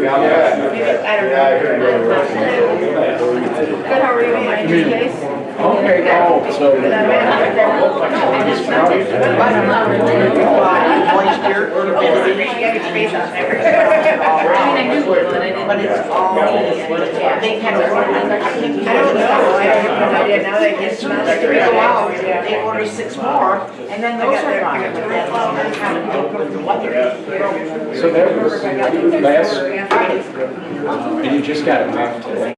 Yeah. I don't know. Good, how are you? My name's Grace. Okay, oh, so. But it's all, they kind of, I don't know. I have no idea. Now they get smashed to go out. they order 6 more, and then those are gone. But that's kind of with the weather. So that was last, and you just got it back today.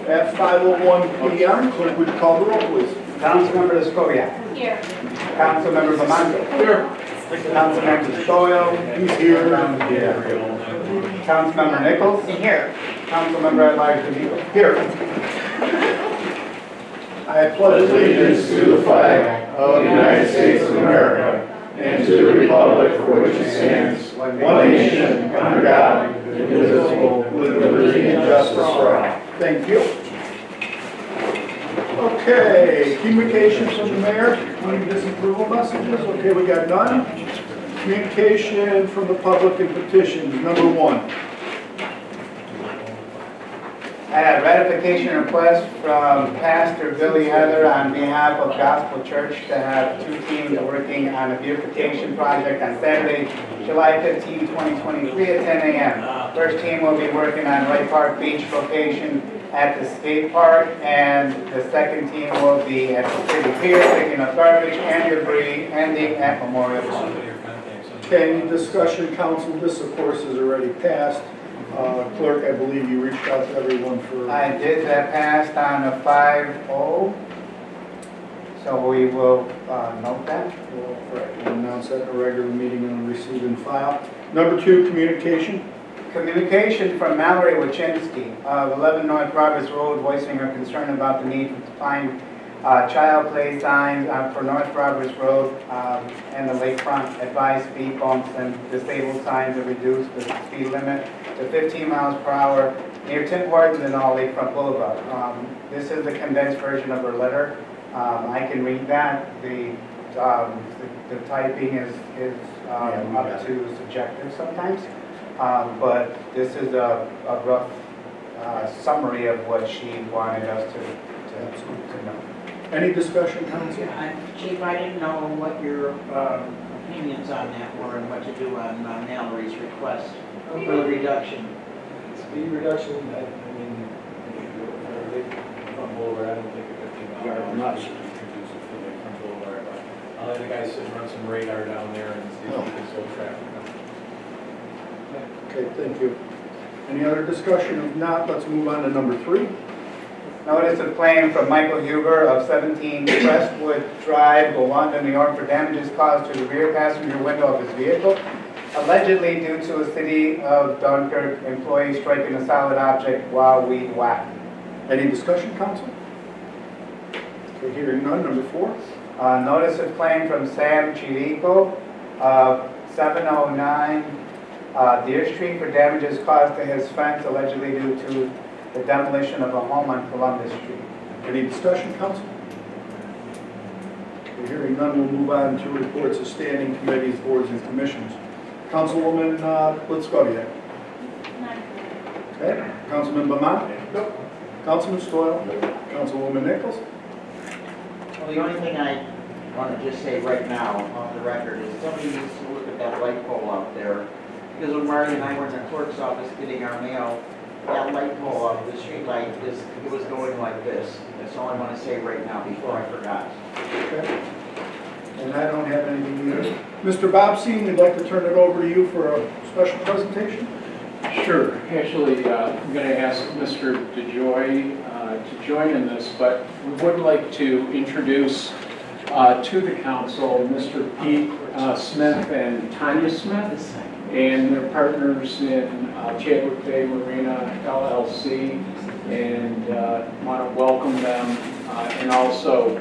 At 5:01 p.m., clerk, would you call the roll, please? Councilmember Escobedo. Here. Councilmember Bamanto. Here. Councilmember Stoyl. He's here. Councilmember Nichols. Here. Councilmember Elijah Nichols. Here. I pledge allegiance to the flag of the United States of America and to the republic for which it stands, one nation, under God, indivisible, with liberty and justice for all. Thank you. Okay, communications from the mayor, any disapproval messages? Okay, we got none. Communication from the public and petitions, number 1. I have ratification request from Pastor Billy Heather on behalf of Gospel Church to have 2 teams working on a beautification project on Saturday, July 15, 2023 at 10 a.m. First team will be working on Wright Park Beach location at the skate park, and the second team will be at the city pier picking up garbage and debris, ending at Memorial Park. Okay, any discussion, council? This, of course, is already passed. Clerk, I believe you reached out to everyone for... I did that passed on a 5-0, so we will note that. We'll announce that in a regular meeting and receive and file. Number 2, communication. Communication from Mallory Wachinski of 11 North Roberts Road, voicing her concern about the need to find child play signs for North Roberts Road and the lakefront. Advise speed bumps and disabled signs to reduce the speed limit to 15 miles per hour near Tim Hortons and all Lakefront Boulevard. This is the condensed version of her letter. I can read that. The typing is up to subjective sometimes, but this is a rough summary of what she wanted us to know. Any discussion, council? Chief, I didn't know what your opinions on that were and what to do on Mallory's request for the reduction. Speed reduction, I mean, from Boulevard, I don't think a 15 mile an hour should be conducive to the front Boulevard, but I'll let the guys sit and run some radar down there and see if we can slow traffic down. Okay, thank you. Any other discussion? If not, let's move on to number 3. Notice of claim from Michael Huber of 17 Crestwood Drive, Gowanda, New York, for damages caused to the rear passenger window of his vehicle, allegedly due to a City of Dunkirk employee striking a solid object while weed whacked. Any discussion, council? Okay, hearing none. Number 4. Notice of claim from Sam Chirico of 709 Deer Street for damages caused to his fence, allegedly due to the demolition of a home on Columbus Street. Any discussion, council? Okay, hearing none, we'll move on to reports of standing committees, boards, and commissions. Councilwoman Blitzkoviak. Okay. Councilman Beaumont? Nope. Councilman Stoyl? Councilwoman Nichols? Well, the only thing I want to just say right now off the record is somebody needs to look at that light pole out there. Because when Marty and I were in the clerk's office getting our mail, that light pole up, the street light, it was going like this. That's all I want to say right now before I forgot. Okay. And I don't have anything either. Mr. Bobstein, we'd like to turn it over to you for a special presentation. Sure. Actually, I'm going to ask Mr. DeJoy to join in this, but we would like to introduce to the council Mr. Pete Smith and Tanya Smith, and their partners in Chadwick Bay Marina LLC, and want to welcome them and also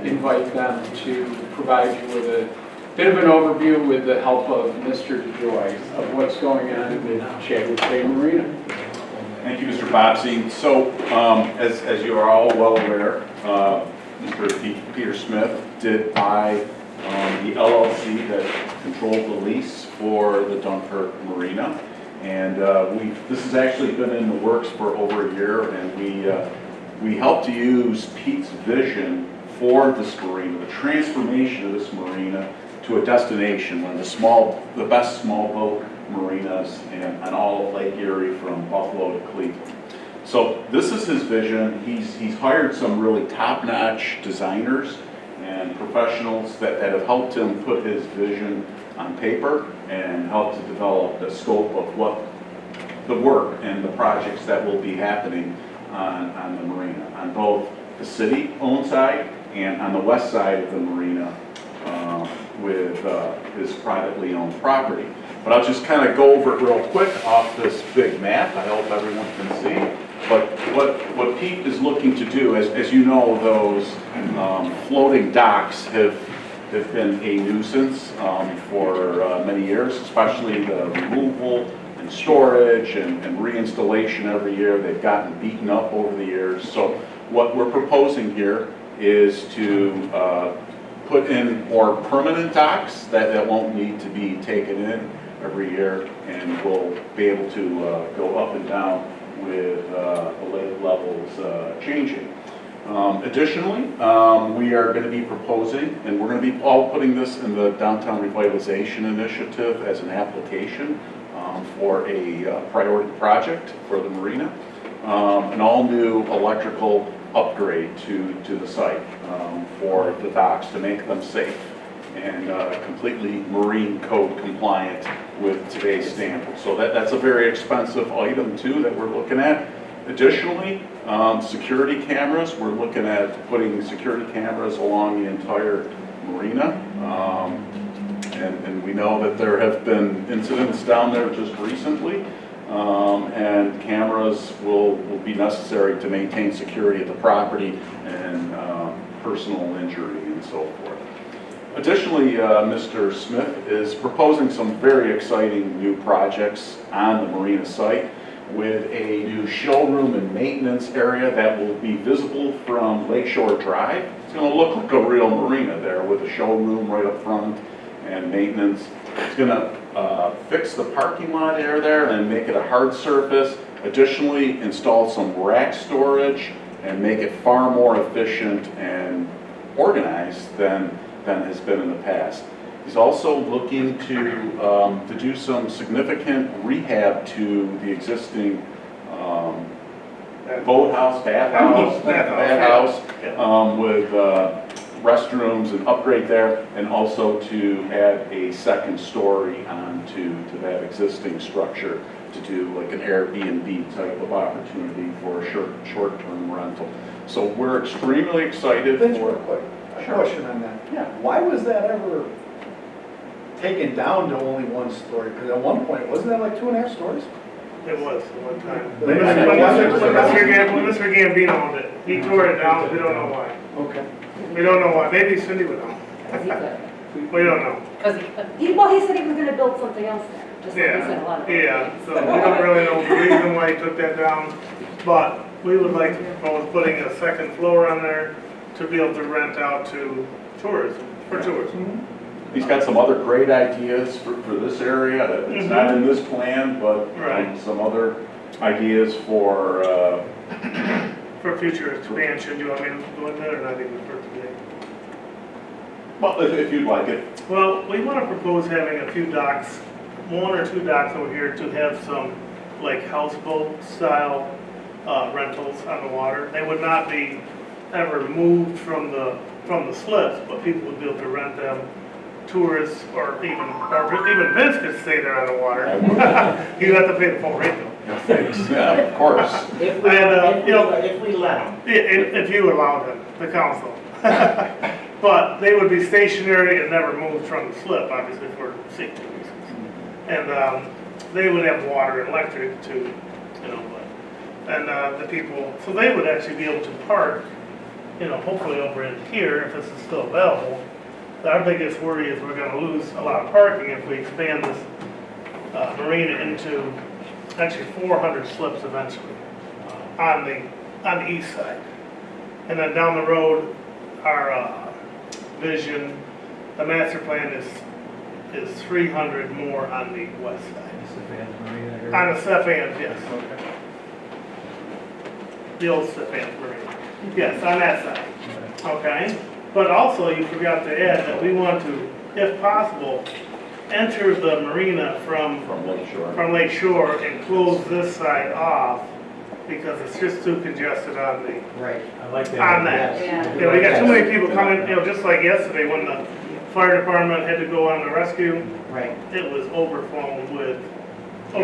invite them to provide you with a bit of an overview with the help of Mr. DeJoy of what's going on with Chadwick Bay Marina. Thank you, Mr. Bobsey. So, as you are all well aware, Mr. Peter Smith did buy the LLC that controlled the lease for the Dunkirk Marina, and this has actually been in the works for over a year, and we helped to use Pete's vision for this marina, the transformation of this marina to a destination, one of the best small boat marinas on all of Lake Erie from Buffalo to Cleveland. So this is his vision. He's hired some really top-notch designers and professionals that have helped him put his vision on paper and helped to develop the scope of what the work and the projects that will be happening on the marina, on both the city-owned side and on the west side of the marina with his privately owned property. But I'll just kind of go over it real quick off this big map. I hope everyone can see. But what Pete is looking to do, as you know, those floating docks have been a nuisance for many years, especially the removal and storage and reinstallation every year. They've gotten beaten up over the years. So what we're proposing here is to put in more permanent docks that won't need to be taken in every year, and we'll be able to go up and down with the lake levels changing. Additionally, we are going to be proposing, and we're going to be all putting this in the Downtown Revitalization Initiative as an application for a priority project for the marina, an all-new electrical upgrade to the site for the docks to make them safe and completely marine code compliant with today's standards. So that's a very expensive item too that we're looking at. Additionally, security cameras. We're looking at putting security cameras along the entire marina. And we know that there have been incidents down there just recently, and cameras will be necessary to maintain security of the property and personal injury and so forth. Additionally, Mr. Smith is proposing some very exciting new projects on the Marina site with a new showroom and maintenance area that will be visible from Lakeshore Drive. It's going to look like a real marina there with a showroom right up front and maintenance. It's going to fix the parking lot area there and make it a hard surface. Additionally, install some rack storage and make it far more efficient and organized than has been in the past. He's also looking to do some significant rehab to the existing boathouse, bathhouse, with restrooms and upgrade there, and also to add a second story onto that existing structure to do like an Airbnb type of opportunity for a short-term rental. So we're extremely excited Vince, for. real quick, a question on that. Yeah. Why was that ever taken down to only one story? Because at one point, wasn't that like 2.5 stories? It was at one time. When Mr. Gambino owned it. He tore it down, we don't know why. Okay. We don't know why. Maybe Cindy would know. We don't know. Because he said he was gonna build something else there, just like he said a lot of. Yeah, so we don't really know the reason why he took that down, but we would like to propose putting a second floor on there to be able to rent out to tourism, for tourism. He's got some other great ideas for this area. It's not in this plan, but some other ideas for future expansion. Do you want me to go into that or not even for today? Well, if you'd like it. Well, we want to propose having a few docks, 1 or 2 docks over here to have some like houseboat style rentals on the water. They would not be ever moved from the slips, but people would be able to rent them. Tourists or even Vince could stay there on the water. You have to pay the full rate though. Yeah, of course. If we let them. If you allowed them, the council. But they would be stationary and never moved from the slip, obviously for safety reasons. And they would have water and electric too, and the people, so they would actually be able to park, hopefully over in here if this is still available. Our biggest worry is we're going to lose a lot of parking if we expand this marina into actually 400 slips eventually on the east side. And then down the road, our vision, the master plan is 300 more on the west side. On the Stephans, yes. Okay. The old Stephans Marina. Yes, on that side. Okay. But also, you forgot to add that we want to, if possible, enter the marina from Lake Shore and close this side off because it's just too congested on the. Right. I like that. On that. Yeah. We got too many people coming, just like yesterday when the fire department had to go on the rescue. Right. It was overflowing with, So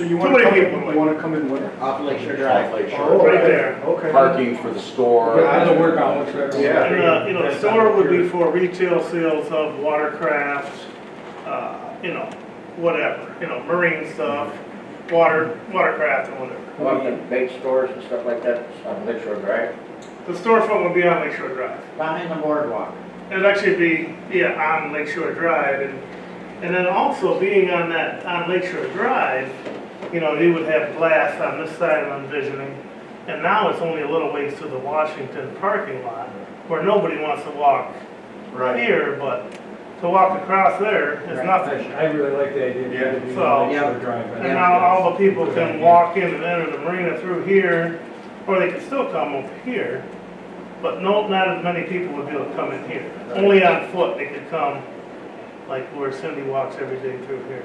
you too many people. want to come in where? Off Lake Shore Drive. Right there. Okay. Parking for the store. Yeah, the workout. Yeah. And, the store would be for retail sales of watercraft, whatever, marine stuff, watercraft and whatever. What about the bait stores and stuff like that on Lakeshore Drive? The storefront would be on Lake Shore Drive. Behind the boardwalk. It'd actually be, on Lake Shore Drive, and then also being on Lake Shore Drive, you would have glass on this side I'm envisioning, and now it's only a little ways to the Washington parking lot, where nobody wants to walk here, but to walk across there is nothing. I really like the idea of So, Lakeshore Drive. And now all the people can walk in and enter the marina through here, or they can still come over here, but not as many people would be able to come in here. Only on foot they could come, like where Cindy walks every day through here.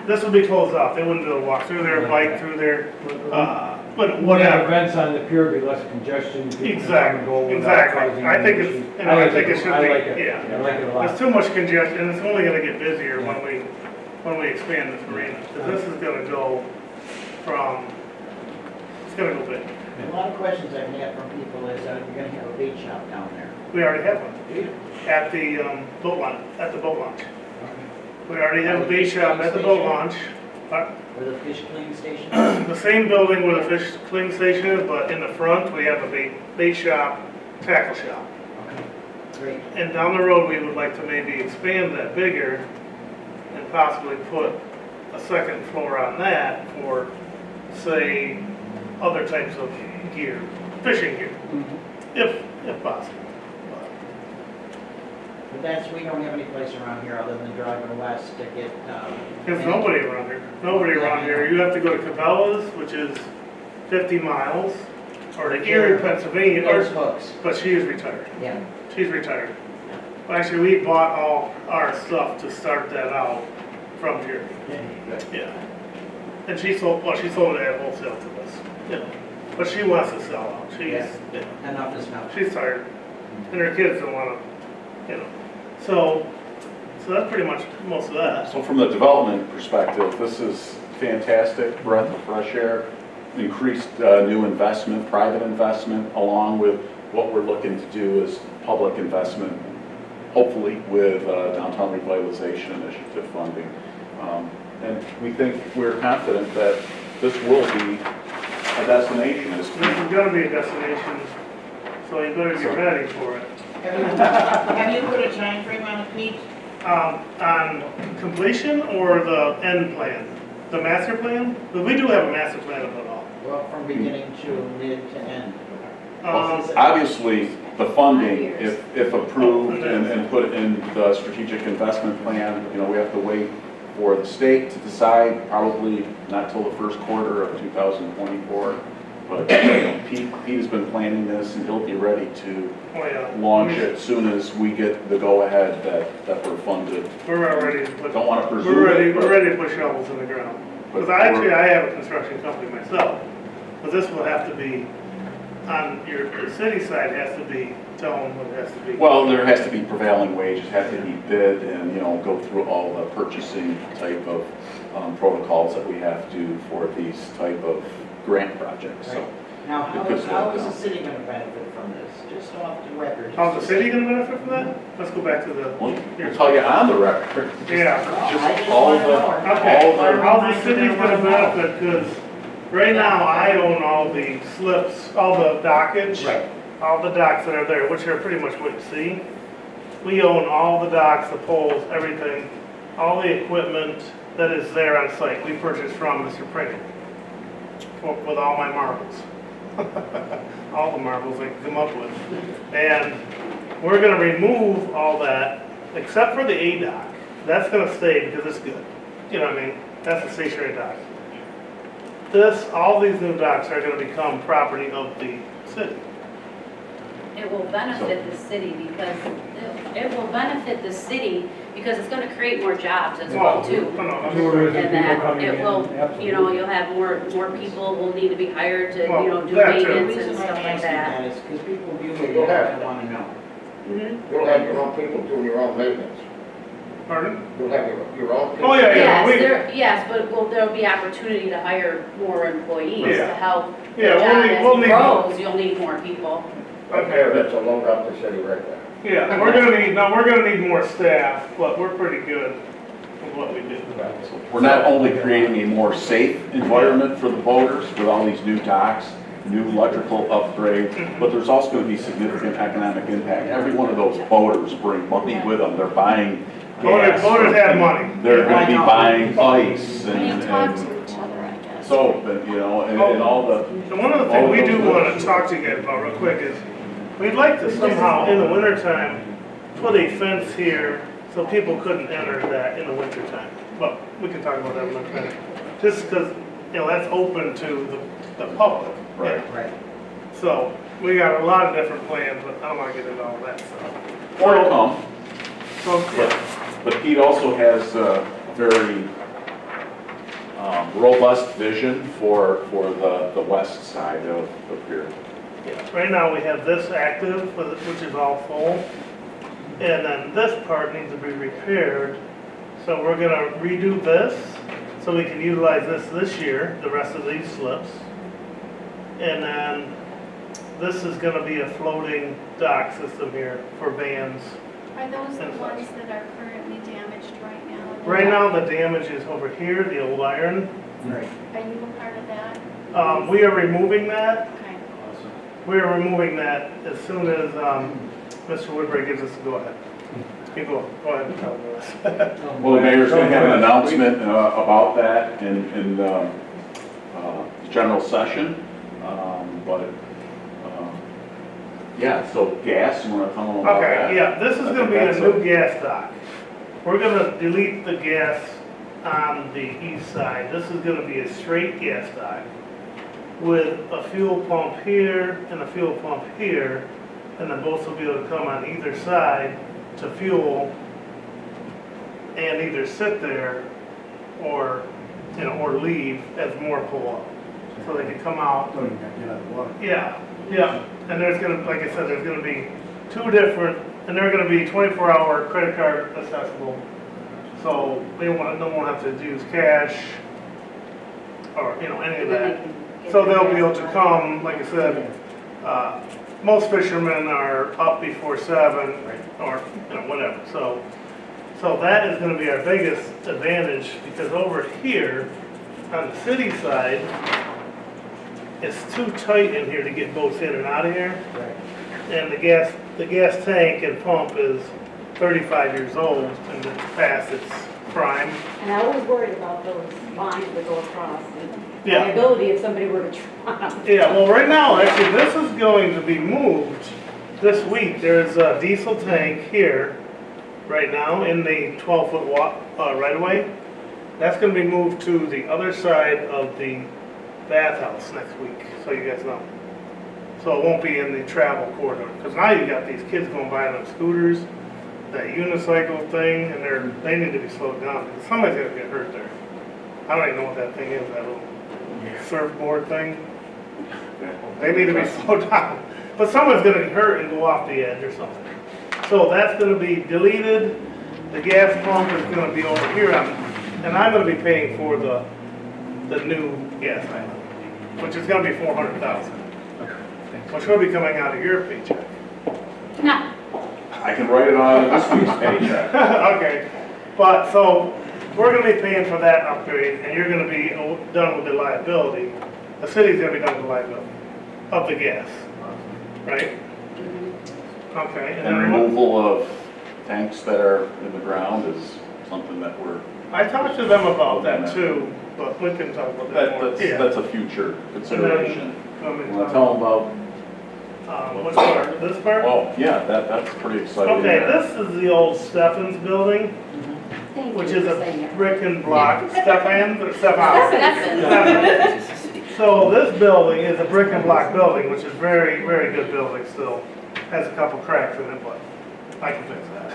This would be closed off. They wouldn't be able to walk through there, bike through there, but When whatever. events on the pier, be less congestion. people can come and go Exactly. without causing I think any it's, issues. I think it should be, I like it. yeah. I like it a lot. There's too much congestion, and it's only gonna get busier when we expand this marina. Because this is gonna go it's gonna go big. A lot of questions I've had from people is, you're gonna have a bait shop down there. We already have one at the boat launch. We already have a bait shop at the boat launch. Where the fish cleaning station? The same building where the fish cleaning station is, but in the front, we have a bait shop, tackle shop. Okay, great. And down the road, we would like to maybe expand that bigger and possibly put a second floor on that for, say, other types of gear, fishing gear, if possible. But that's, we don't have any place around here other than driving west to get, There's nobody around here. Nobody around here. You have to go to Cabela's, which is 50 miles, or to Erie, Pennsylvania, those hooks. but she is retired. Yeah. She's retired. Well, actually, we bought all our stuff to start that out from here. Yeah. And she sold it at wholesale to us. Yeah. But she wants to sell out. Yeah. Enough is enough. She's tired. And her kids don't want to, So that's pretty much most of that. So from the development perspective, this is fantastic breath of fresh air, increased new investment, private investment, along with what we're looking to do is public investment, hopefully with downtown revitalization initiative funding. And we're confident that this will be a destination. This is going to be a destination, so you better get ready for it. Have you put a time frame on it, Pete? On completion or the end plan? The master plan? Because we do have a master plan of it all. Well, from beginning to mid to end. Obviously, the funding, if approved and put in the strategic investment plan, we have to wait for the state to decide, probably not till the first quarter of 2024. But Pete has been planning this, and he'll be ready to launch it as soon as we get the go-ahead that we're funded. We're ready to put. Don't want to presume We're ready to put shovels in the ground. Because I have a construction company myself, but this will have to be on your city side. Has to be telling what it has to be. Well, there has to be prevailing wages, have to be bid, and go through all the purchasing type of protocols that we have to for these type of grant projects. So. Now, how is the city going to benefit from this? Just off the record. How's the city going to benefit from that? Let's go back to the. Well, we'll tell you on the record. Yeah. Just all the. How the city's going to benefit? Because right now I own all the slips, all the dockage, all the docks that are there, which are pretty much what you see. We own all the docks, the poles, everything, all the equipment that is there on site. We purchased from Mr. Pringle. With all my marbles. All the marbles I can come up with. And we're going to remove all that, except for the A dock. That's going to stay because it's good. You know what I mean? That's a stationary dock. All these new docks are going to become property of the city. It will benefit the city because it's going to create more jobs as well too. And that it will, you'll have more people will need to be hired to, do maintenance and stuff like that. Because people view it and want to know. You'll have your own people doing your own maintenance. Pardon? You'll have your own people. Oh, yeah. Yes, but there'll be opportunity to hire more employees to help. Yeah, as it grows, you'll need more people. Okay, that's a load up the city right there. Yeah, we're gonna need more staff, but we're pretty good with what we do. We're not only creating a more safe environment for the boaters with all these new docks, new electrical upgrades, but there's also going to be significant economic impact. Every one of those boaters bring money with them. They're buying gas. Boaters have money. They're going to be buying ice And you talk and to each other, I guess. soap and all the. And one of the things we do want to talk to you guys about real quick is we'd like to somehow in the wintertime put a fence here so people couldn't enter that in the wintertime. But we can talk about that in a minute. Just because, that's open to the public. Right. So we got a lot of different plans, but I don't want to get into all that stuff. More to come. So, But Pete also has a very robust vision for the west side of here. right now we have this active, which is all full. And then this part needs to be repaired. So we're gonna redo this so we can utilize this year, the rest of these slips. And then this is gonna be a floating dock system here for vans. Are those the ones that are currently damaged right now? Right now, the damage is over here, the old iron. Right. Are you a part of that? We are removing that. Okay. We are removing that as soon as Mr. Woodbury gives us the go-ahead. You go ahead and tell us. Well, the mayor's going to have an announcement about that in the general session, but, yeah, so gas, you want to tell them about that? Okay, yeah, this is gonna be a new gas dock. We're gonna delete the gas on the east side. This is gonna be a straight gas dock with a fuel pump here and a fuel pump here, and then both will be able to come on either side to fuel and either sit there or, you know, or leave as more pull up. So they can come out. Oh, you gotta get out of the water. Yeah, yeah, and there's gonna, like I said, there's gonna be two different, and they're gonna be 24-hour credit card accessible. So they won't have to use cash or, you know, any of that. So they'll be able to come, like I said, most fishermen are up before 7 or, you know, whatever. So that is gonna be our biggest advantage, because over here on the city side, it's too tight in here to get boats in and out of here. And the gas tank and pump is 35 years old and it's past its prime. And I was worried about those lines that go across, and Yeah. liability if somebody were to try. Yeah, well, right now, actually, this is going to be moved this week. There's a diesel tank here right now in the 12-foot right-of-way. That's going to be moved to the other side of the bathhouse next week, so you guys know. So it won't be in the travel corridor, because now you got these kids going by on scooters, that unicycle thing, and they need to be slowed down, because somebody's gonna get hurt there. I don't even know what that thing is, that little surfboard thing. They need to be slowed down, but someone's gonna get hurt and go off the edge or something. So that's gonna be deleted. The gas pump is gonna be over here, and I'm gonna be paying for the new gas island, which is gonna be $400,000, which will be coming out of your paycheck. No. I can write it on this week's paycheck. Okay, but so we're gonna be paying for that upgrade, and you're gonna be done with the liability. The city's gonna be done with the liability of the gas, right? Okay. And removal of tanks that are in the ground is something that I talked to them about that too, but we can talk about that more. that's a future consideration. Want Want to tell them about? Which part, this part? Well, yeah, that's pretty exciting. Okay, this is the old Stephens building, Thank you which is for saying a that. brick and block, Stephens. Stephens. So this building is a brick and block building, which is very, very good building still. Has a couple cracks in it, but I can fix that.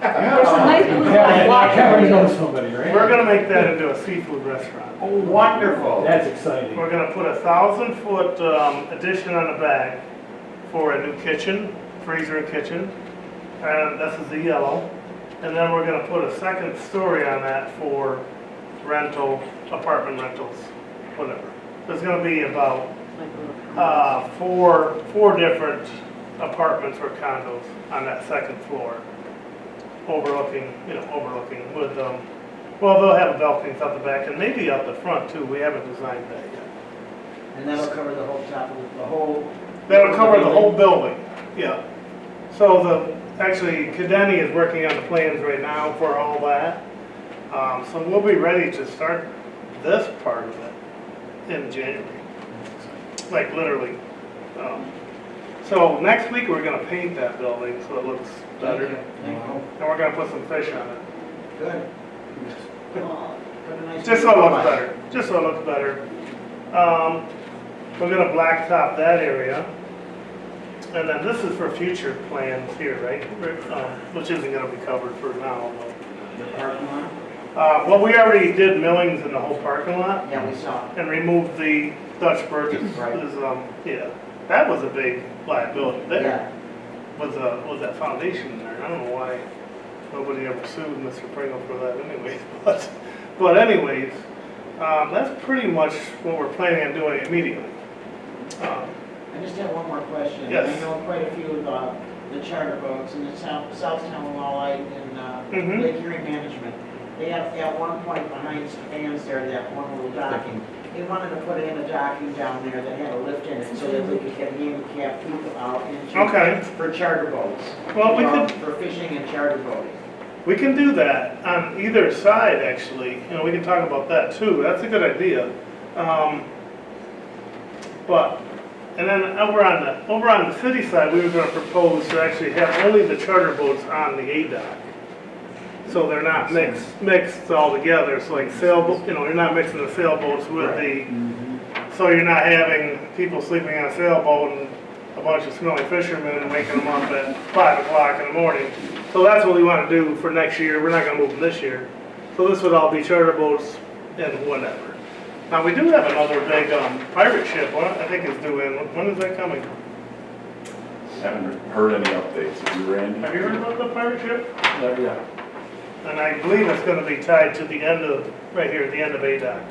There's some nice blue block. We're gonna make that into a seafood restaurant. Oh, wonderful. That's exciting. We're gonna put a 1,000-foot addition on the back for a new kitchen, freezer and kitchen, and this is the yellow. And then we're gonna put a second story on that for apartment rentals, whatever. There's gonna be about four different apartments or condos on that second floor, overlooking with, well, they'll have balconies out the back and maybe out the front too. We haven't designed that yet. And that'll cover the whole top of the whole. That'll cover the whole building, yeah. So actually, Cadeni is working on the plans right now for all that. So we'll be ready to start this part of it in January, like literally. So next week, we're gonna paint that building so it looks better. And we're gonna put some fish on it. Good. Put a nice Just so it looks better, just so it looks better. We're gonna blacktop that area. And then this is for future plans here, right? Which isn't gonna be covered for now. The parking lot? Well, we already did millings in the whole parking lot Yeah, we saw. and removed the Dutch birches. Right. Yeah, that was a big liability there. Yeah. Was that foundation there? I don't know why nobody ever sued Mr. Pringle for that anyways, but anyways, that's pretty much what we're planning on doing immediately. I just have one more question. Yes. I know quite a few of the charter boats and the Southtown Walleye and Mhm. Lake Erie Management. They had, at one point behind Stefan's there, that one little docking, they wanted to put in a docking down there that had a lift in it so that they could get handicapped people out into. Okay. For charter boats. Well, we could, For fishing and charter boating. we can do that on either side, actually. You know, we can talk about that too. That's a good idea. But, and then over on the city side, we were gonna propose to actually have only the charter boats on the A dock. So they're not mixed all together. So like sailboat, you know, you're not mixing the sailboats with the, so you're not having people sleeping on a sailboat and a bunch of smelly fishermen and waking them up at 5 o'clock in the morning. So that's what we want to do for next year. We're not going to move them this year. So this would all be charter boats and whatever. Now, we do have another big pirate ship, I think is due in. When is that coming? Haven't heard any updates. Have you, Randy? Have you heard about the pirate ship? Yeah. And I believe it's going to be tied to the end of, right here, the end of ADOC,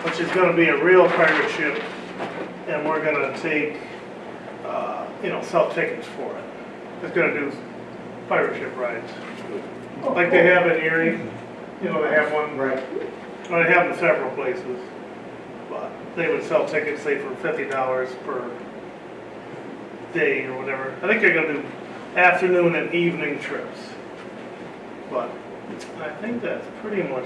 which is going to be a real pirate ship, and we're going to take, you know, sell tickets for it. It's going to do pirate ship rides, like they have in Erie. You know, they have one. Right. Well, they have them several places, but they would sell tickets, say, for $50 per day or whatever. I think they're going to do afternoon and evening trips. But I think that's pretty much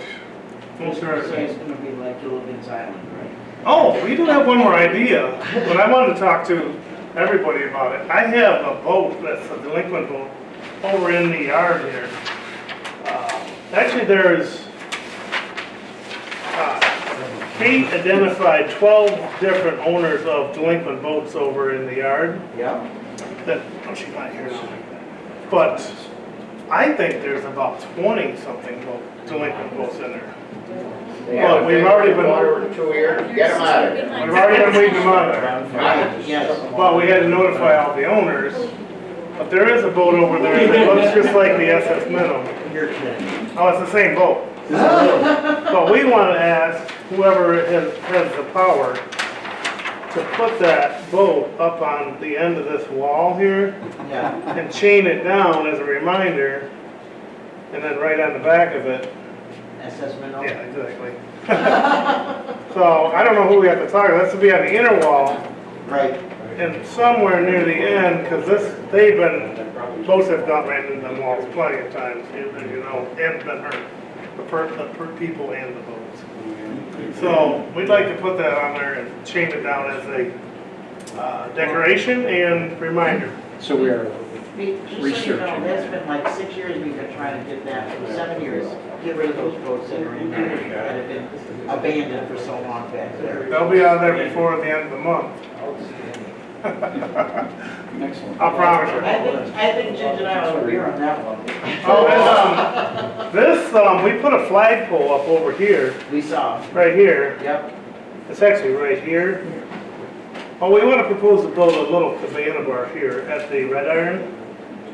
most of our Say it's gonna be like Gilligan's Island, right? Oh, we do have one more idea, but I wanted to talk to everybody about it. I have a boat that's a delinquent boat over in the yard here. Actually, there's, Kate identified 12 different owners of delinquent boats over in the yard. Yeah. That, oh, she's not here now. But I think there's about 20-something delinquent boats in there. Well, we've already been over 2 years, get them out of there. We've already been weeding them out of there. Yes. Well, we had to notify all the owners. But there is a boat over there that looks just like the SS Minnow. You're kidding. Oh, it's the same boat. But we want to ask whoever has the power to put that boat up on the end of this wall here Yeah. and chain it down as a reminder, and then right on the back of it. SS Minnow. Yeah, exactly. So I don't know who we have to talk to. That's to be on the inner wall Right. and somewhere near the end, because boats have got ran into them walls plenty of times, as you know, and been hurt. The people and the boats. So we'd like to put that on there and chain it down as a decoration and reminder. So we are Just so you know, researching. that's been like 6 years we've been trying to get that, for 7 years, get rid of those boats that are in there that have been abandoned for so long back there. They'll be on there before the end of the month. Excellent. I promise you. I think Ginger and I will agree on that one. Oh, and we put a flagpole up over here, We saw. right here. Yep. It's actually right here. Oh, we want to propose to build a little cabana bar here at the Red Iron,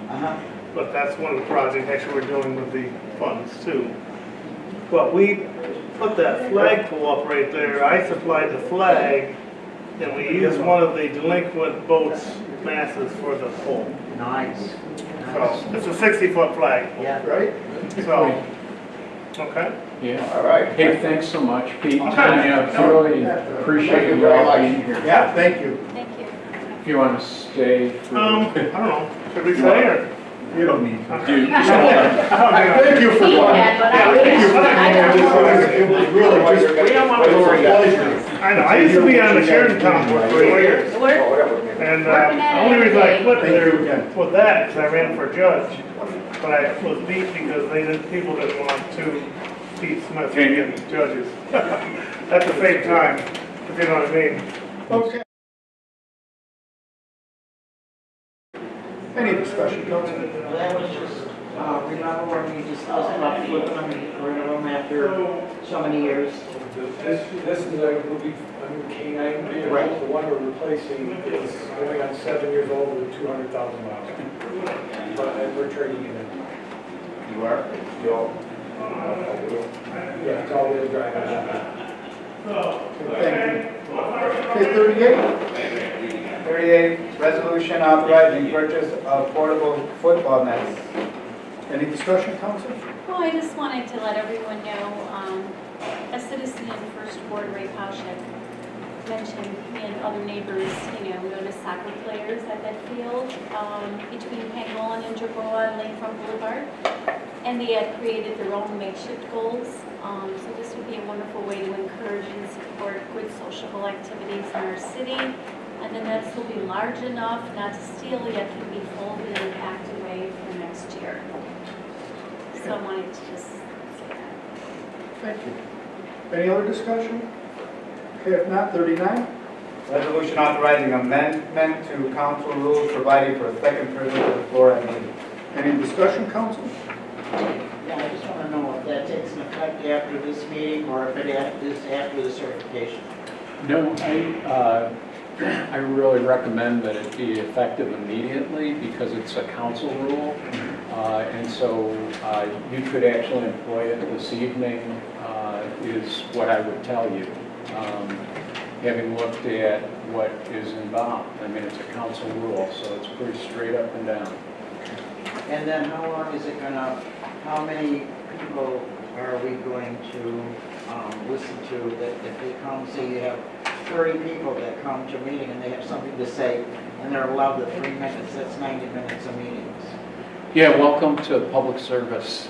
Uh-huh. but that's one of the projects actually we're doing with the funds too. But we put that flagpole up right there. I supplied the flag, and we used one of the delinquent boats' masses for the pole. Nice. So it's a 60-foot flag. Yeah. Right? So, okay. Yeah. All right. Hey, thanks so much, Pete. Okay. Tanya, really appreciate you all being here. Yeah, thank you. Thank you. If you want to stay for... I don't know. Should we say or? You don't need to. Do you- Thank you for He coming. had, but I Thank you for coming. didn't. It was really just, We don't want to it was a worry. pleasure. I know. I used to be on the Sheridan Town Board for 4 years. And the only reason I quit Thank you there again. with that is I ran for judge. But I was beat because people didn't want to Pete Smith getting judges at the same time, if you know what I mean. Okay. Any discussion, Councilman? Well, that was just, remember when we discussed about flipping them and rid of them after so many years? This is a movie, a new K-9 vehicle. Right. The one we're replacing is going on 7 years old with 200,000 miles. But we're trading it in. You are? Still? Yeah, it's all-wheel drive. Thank you. Okay, 38? 38, resolution authorizing purchase of portable football nets. Any discussion, council? Well, I just wanted to let everyone know, a citizen in First Ward, Ray Pauschek, mentioned he and other neighbors, noticed soccer players at that field between Pangolin and Jerboa and Lakefront Boulevard. And they had created their own makeshift goals. So this would be a wonderful way to encourage and support good sociable activities in our city. And then this will be large enough not to steal, yet can be folded and packed away for next year. So I wanted to just say that. Thank you. Any other discussion? Okay, if not, 39. Resolution authorizing amendment to council rules providing for a second privilege of the floor at meeting. Any discussion, council? Yeah, I just want to know if that takes an effect after this meeting or if it is after the certification. No, I really recommend that it be effective immediately because it's a council rule. And so you could actually employ it this evening is what I would tell you. Having looked at what is involved. I mean, it's a council rule, so it's pretty straight up and down. And then how long is it gonna, how many people are we going to listen to that if they come, say you have 30 people that come to a meeting and they have something to say and they're allowed the 3 minutes, that's 90 minutes of meetings. Yeah, welcome to public service.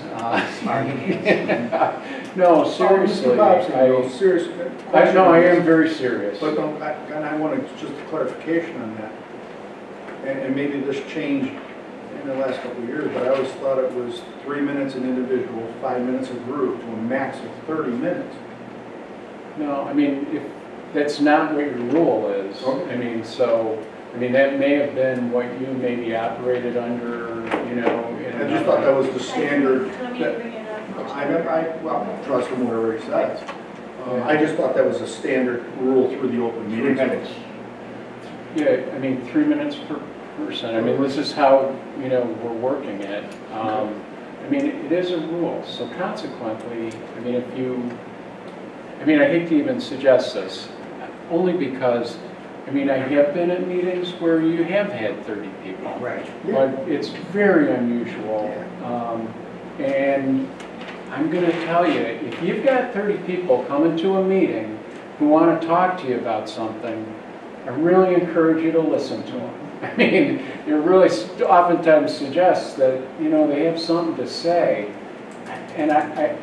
No, seriously. Seriously. No, I am very serious. But and I want just a clarification on that. And maybe this changed in the last couple of years, but I always thought it was 3 minutes an individual, 5 minutes a group, to a max of 30 minutes. No, I mean, if that's not what your rule is, Okay. I mean, so, I mean, that may have been what you maybe operated under, I just thought that was the standard. Let me bring it up. Well, trust him whatever he says. I just thought that was a standard rule through the open meeting. 3 minutes. Yeah, I mean, 3 minutes per person. I mean, this is how, we're working it. I mean, it is a rule, so consequently, I mean, I hate to even suggest this, only because, I mean, I have been at meetings where you have had 30 people. Right. But it's very unusual. And I'm going to tell you, if you've got 30 people coming to a meeting who want to talk to you about something, I really encourage you to listen to them. I mean, it really oftentimes suggests that, they have something to say. And I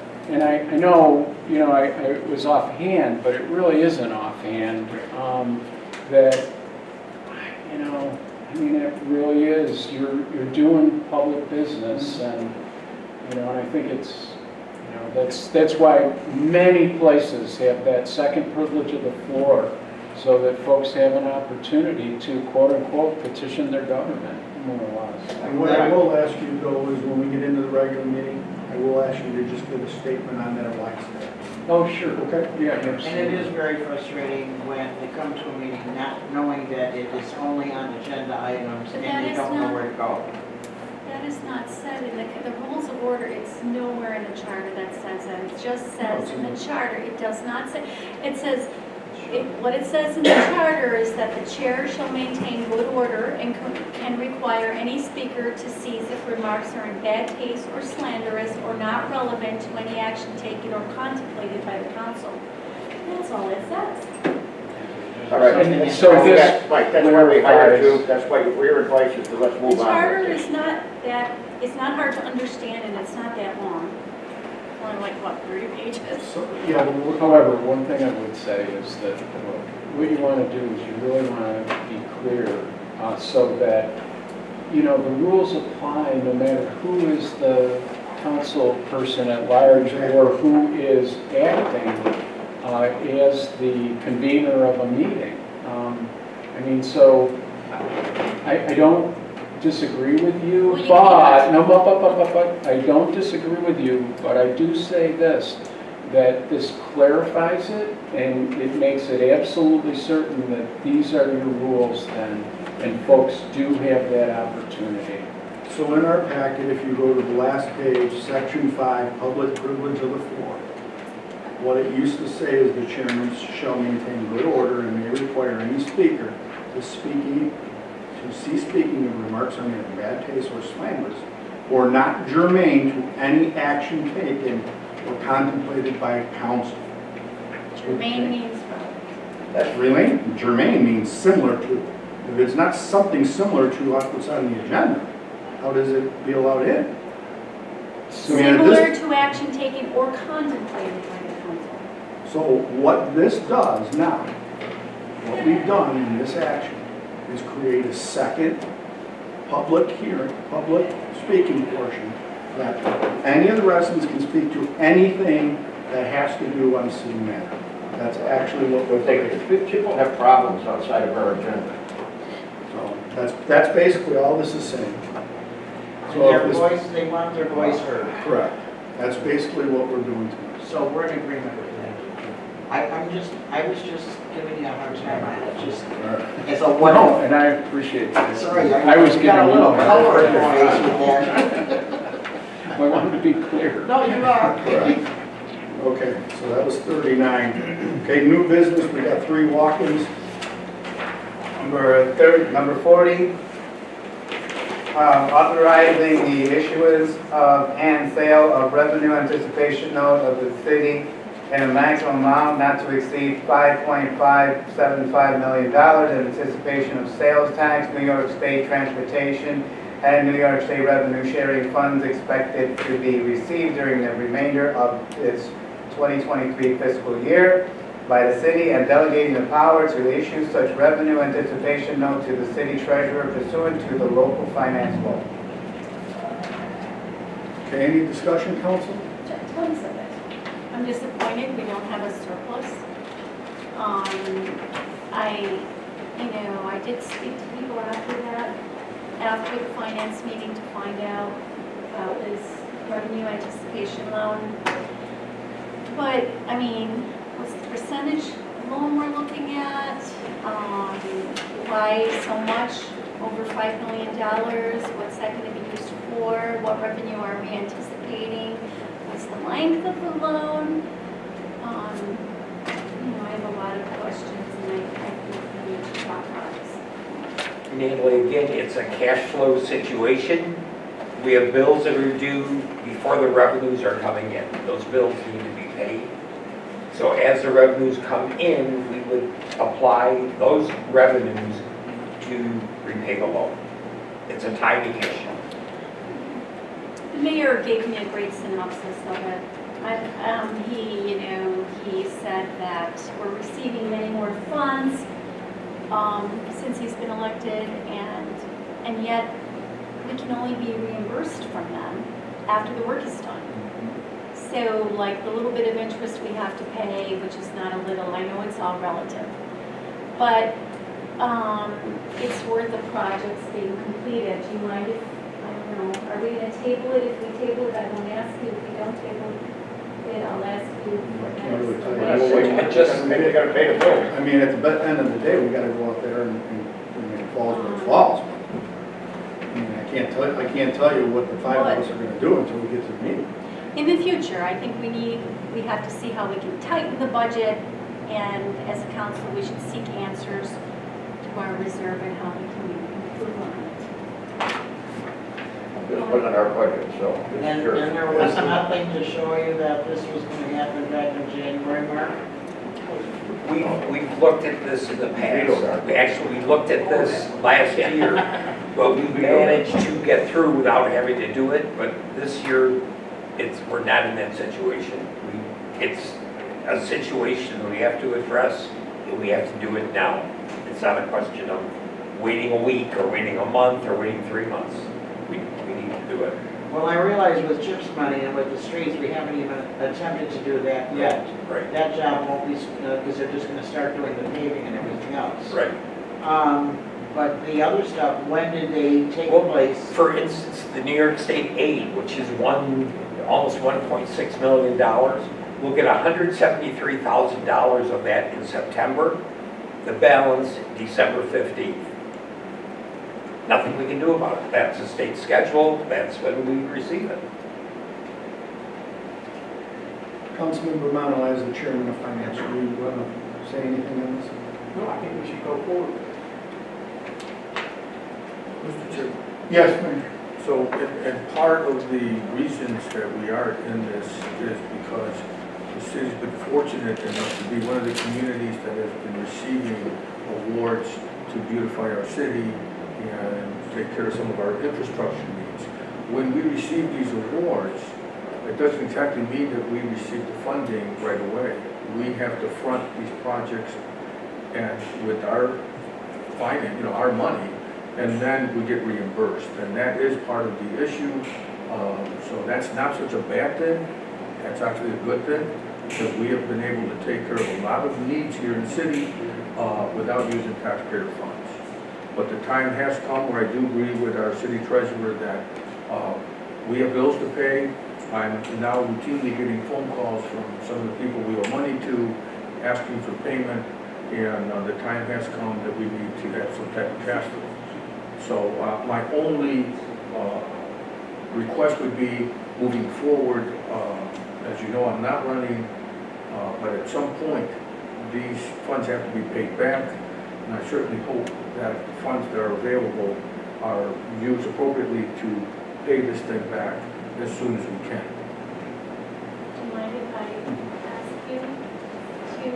know, I was offhand, but it really isn't offhand, that, I mean, it really is. You're doing public business, and I think it's, that's why many places have that second privilege of the floor, so that folks have an opportunity to quote unquote petition their government, more or less. And what I will ask you though is when we get into the regular meeting, I will ask you to just give a statement on that wax there. Oh, sure. Okay? Yeah, And absolutely. it is very frustrating when they come to a meeting not knowing that it is only on agenda items But and that they is don't know not- where to go. That is not said in the rules of order. It's nowhere in the charter that says that. It just says in the charter. It does not say, it says, what it says in the charter is that the chair shall maintain good order and can require any speaker to cease if remarks are in bad taste or slanderous or not relevant to any action taken or contemplated by the council. That's all it says. All right, And so this Mike, that's why we hired you, that's why your advice is to let's move The on. charter is not that, it's not hard to understand and it's not that long. Only like, what, 30 pages? So, yeah, However, one thing I would say is that what you want to do is you really want to be clear so that, the rules apply no matter who is the council person at large or who is acting as the convener of a meeting. I mean, so I don't disagree with you, Well, you but I don't disagree with you, but I do say this, that this clarifies it and it makes it absolutely certain that these are your rules then, and folks do have that opportunity. So in our packet, if you go to the last page, section 5, public privilege of the floor, what it used to say is the chairman shall maintain good order and may require any speaker to cease speaking of remarks on in bad taste or slanderous or not germane to any action taken or contemplated by council. Germane means relevant. That's really, germane means similar to. If it's not something similar to what's on the agenda, how does it be allowed in? I mean, at Similar this- to action taken or contemplated by the council. So what this does now, what we've done in this action is create a second public hearing, public speaking portion that any of the residents can speak to anything that has to do on city matter. That's actually what we're thinking. People have problems outside of our agenda. So that's basically all this is saying. And their voice, they want their voice heard. Correct. That's basically what we're doing tonight. So we're in agreement with that. I was just giving you a hard time on it, just as a what. No, and I appreciate that. Sorry, I was you giving got a you little a color in hard your time. face with that. I wanted to be clear. No, you are. Correct. Okay, so that was 39. Okay, new business, we got 3 walk-ins. Number 40, authorizing the issuance of and sale of revenue anticipation note of the city in a maximum amount not to exceed $5.575 million in anticipation of sales tax, New York State transportation, and New York State revenue sharing funds expected to be received during the remainder of its 2023 fiscal year by the city, and delegating the power to issue such revenue anticipation note to the city treasurer pursuant to the local finance law. Okay, any discussion, council? Tons of it. I'm disappointed we don't have a surplus. I did speak to people after the finance meeting to find out about this revenue anticipation loan. But, I mean, what's the percentage loan we're looking at? Why so much? Over $5 million? What's that going to be used for? What revenue are we anticipating? What's the length of the loan? I have a lot of questions, and I think we need to talk about this. Namely, again, it's a cash flow situation. We have bills that are due before the revenues are coming in. Those bills need to be paid. So as the revenues come in, we would apply those revenues to repay the loan. It's a timing issue. The mayor gave me a great synopsis of it. He said that we're receiving many more funds since he's been elected, and yet we can only be reimbursed from them after the work is done. So, like the little bit of interest we have to pay, which is not a little, I know it's all relative, but it's worth the projects being completed. Do you mind if, I don't know, are we going to table it? If we table it, I won't ask you. If we don't table it, I'll ask you. Maybe they gotta pay the bill. I mean, at the end of the day, we gotta go out there and it falls where it falls. I mean, I can't tell you what the 5 of us are gonna do until we get to the meeting. In the future, I think we have to see how we can tighten the budget, and as a council, we should seek answers to our reserve and how we can improve on it. This wasn't our budget, so. And there was nothing to show you that this was going to happen back in January, Mark? We've looked at this in the past. We looked at this last year, but we managed to get through without having to do it. But this year, we're not in that situation. It's a situation that we have to address, and we have to do it now. It's not a question of waiting a week or waiting a month or waiting 3 months. We need to do it. Well, I realize with CHIPS money and with the streets, we haven't even attempted to do that yet. Right. That job won't be, because they're just going to start doing the paving and everything else. Right. But the other stuff, when did they take place? For instance, the New York State aid, which is almost $1.6 million, we'll get $173,000 of that in September. The balance, December 15th. Nothing we can do about it. That's the state schedule. That's when we receive it. Councilmember Montel, as the chairman of finance, do you want to say anything on this? No, I think we should go forward. Mr. Chairman. Yes, Mayor. So, and part of the reasons that we are in this is because the city's been fortunate enough to be one of the communities that has been receiving awards to beautify our city and take care of some of our infrastructure needs. When we receive these awards, it doesn't exactly mean that we receive the funding right away. We have to front these projects and with our finance, our money, and then we get reimbursed. And that is part of the issue. So that's not such a bad thing. That's actually a good thing, because we have been able to take care of a lot of needs here in the city without using taxpayer funds. But the time has come where I do agree with our city treasurer that we have bills to pay. I'm now routinely getting phone calls from some of the people we owe money to, asking for payment, and the time has come that we need to have some type of cash flow. So my only request would be, moving forward, as you know, I'm not running, but at some point, these funds have to be paid back, and I certainly hope that the funds that are available are used appropriately to pay this thing back as soon as we can. Do you mind if I ask you to,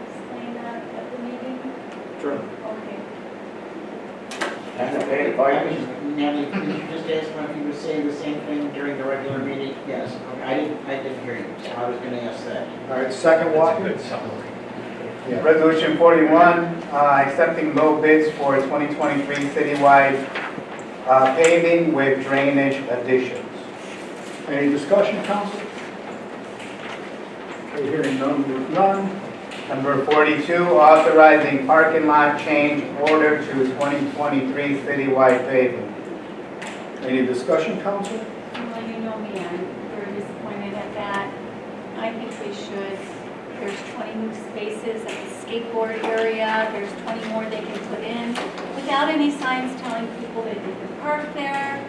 explain that at the meeting? Sure. Okay. And okay, if I Natalie, could you just ask him if he was saying the same thing during the regular meeting? Yes. Okay, I didn't hear you, so I was gonna ask that. All right, second walk. Resolution 41, accepting low bids for 2023 citywide paving with drainage additions. Any discussion, council? Okay, hearing none, move none. Number 42, authorizing parking lot change order to 2023 citywide paving. Any discussion, council? Well, you know me, I'm very disappointed at that. I think they should. There's 20 new spaces at the skateboard area. There's 20 more they can put in without any signs telling people that they can park there.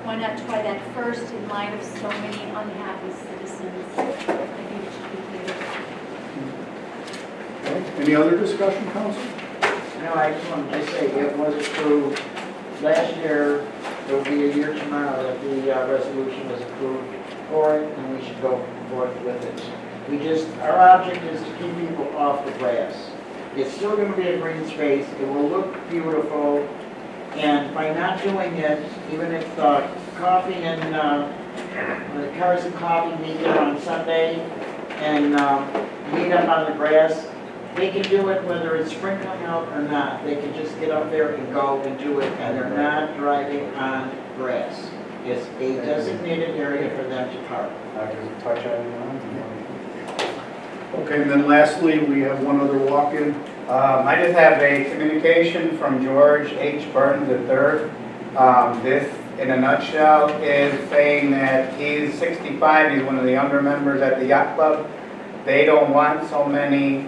Why not try that first in light of so many unhappy citizens? I think it should be clear. Okay. Any other discussion, council? No, I just wanted to say, it was approved last year. It will be a year tomorrow that the resolution was approved for it, and we should go forth with it. Our object is to keep people off the grass. It's still going to be a green space. It will look beautiful. And by not doing it, even if coffee and the cars and coffee meet there on Sunday and meet up on the grass, they can do it whether it's sprinkling out or not. They can just get up there and go and do it, and they're not driving on grass. It's a designated area for them to park. Touch on it. Okay, and then lastly, we have one other walk-in. I just have a communication from George H. Burns III. This, in a nutshell, is saying that he's 65, he's one of the younger members at the yacht club. They don't want so many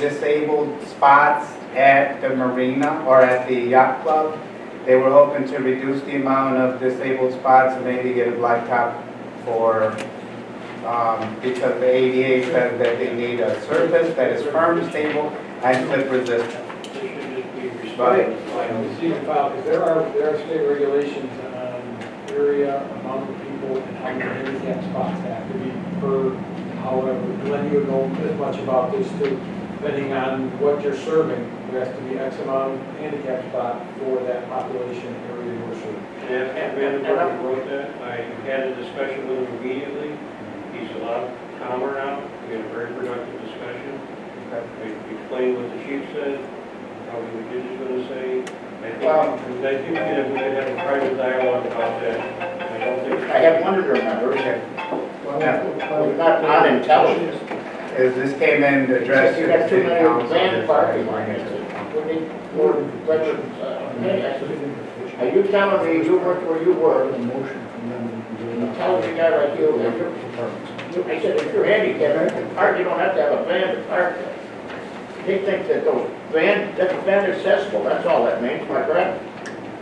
disabled spots at the Marina or at the yacht club. They were hoping to reduce the amount of disabled spots and maybe get a blacktop for because the ADA says that they need a surface that is firm, stable, and slip resistant. They should just be respected. Because there are state regulations on area, amount of people, and how many handicap spots have to be per, however, Glenn, you would know as much about this too. Depending on what you're serving, there has to be X amount of handicap spot for that population area you're serving. And Vandenberg wrote that. I had a discussion with him immediately. He's a lot calmer now. We had a very productive discussion. I explained what the chief said, probably what you're just going to say. I think that we could have a private dialogue about that. I don't think. I have one of your members, not unintelligent. As this came in to address You the got too city many council. van parking lots. We need more veterans. Are you telling me you work where you work? Intelligent guy like you, I said, if you're handicapped, you can park, you don't have to have a van to park there. They think that that the van is accessible, that's all that means, am I correct?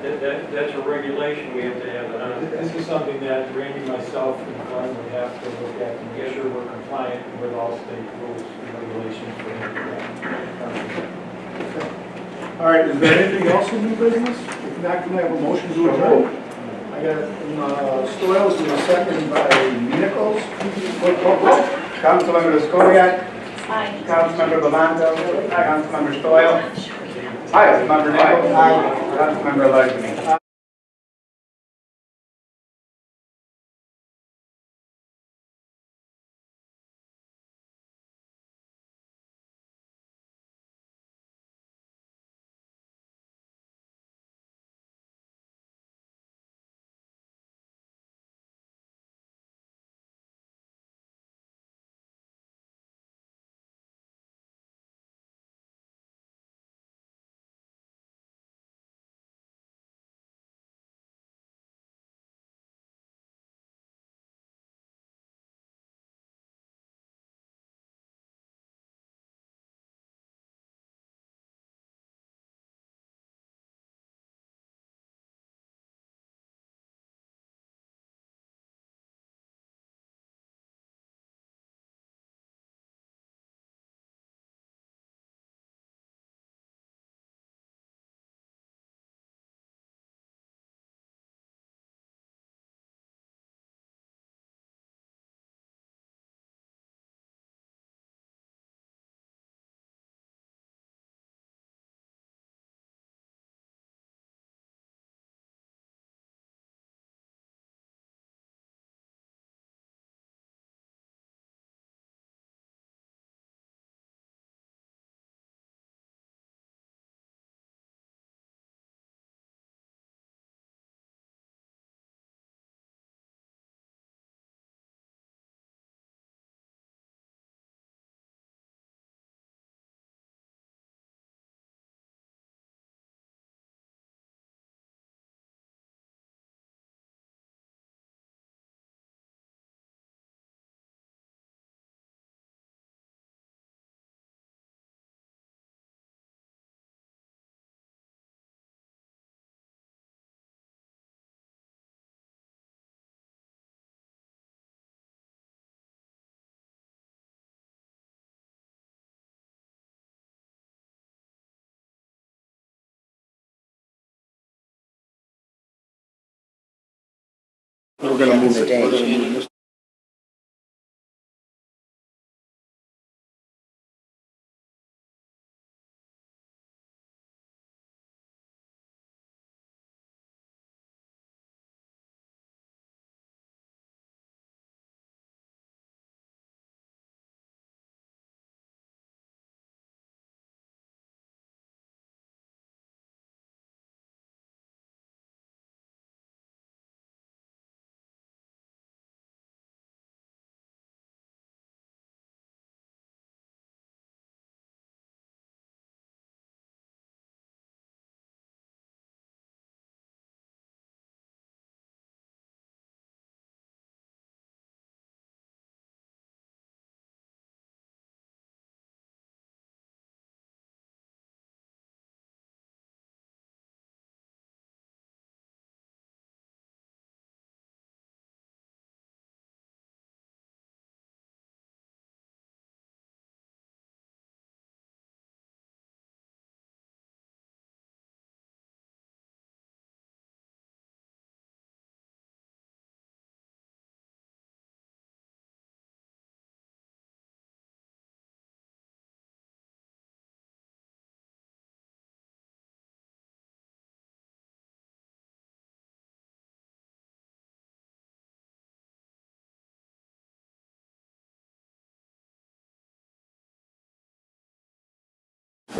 That's a regulation we have to have it on. This is something that Randy, myself, and Glenn would have to look at to make sure we're compliant with all state rules and regulations for handicap. All All right, is there anything else in new business? If not, can I have a motion to adjourn? I got Stoyles and a second by Nichols. Councilmember Skoviak, Aye. Councilmember Bevanto, Councilmember Stoyl, Councilmember Nichols, Councilmember Larson. We're going to move it.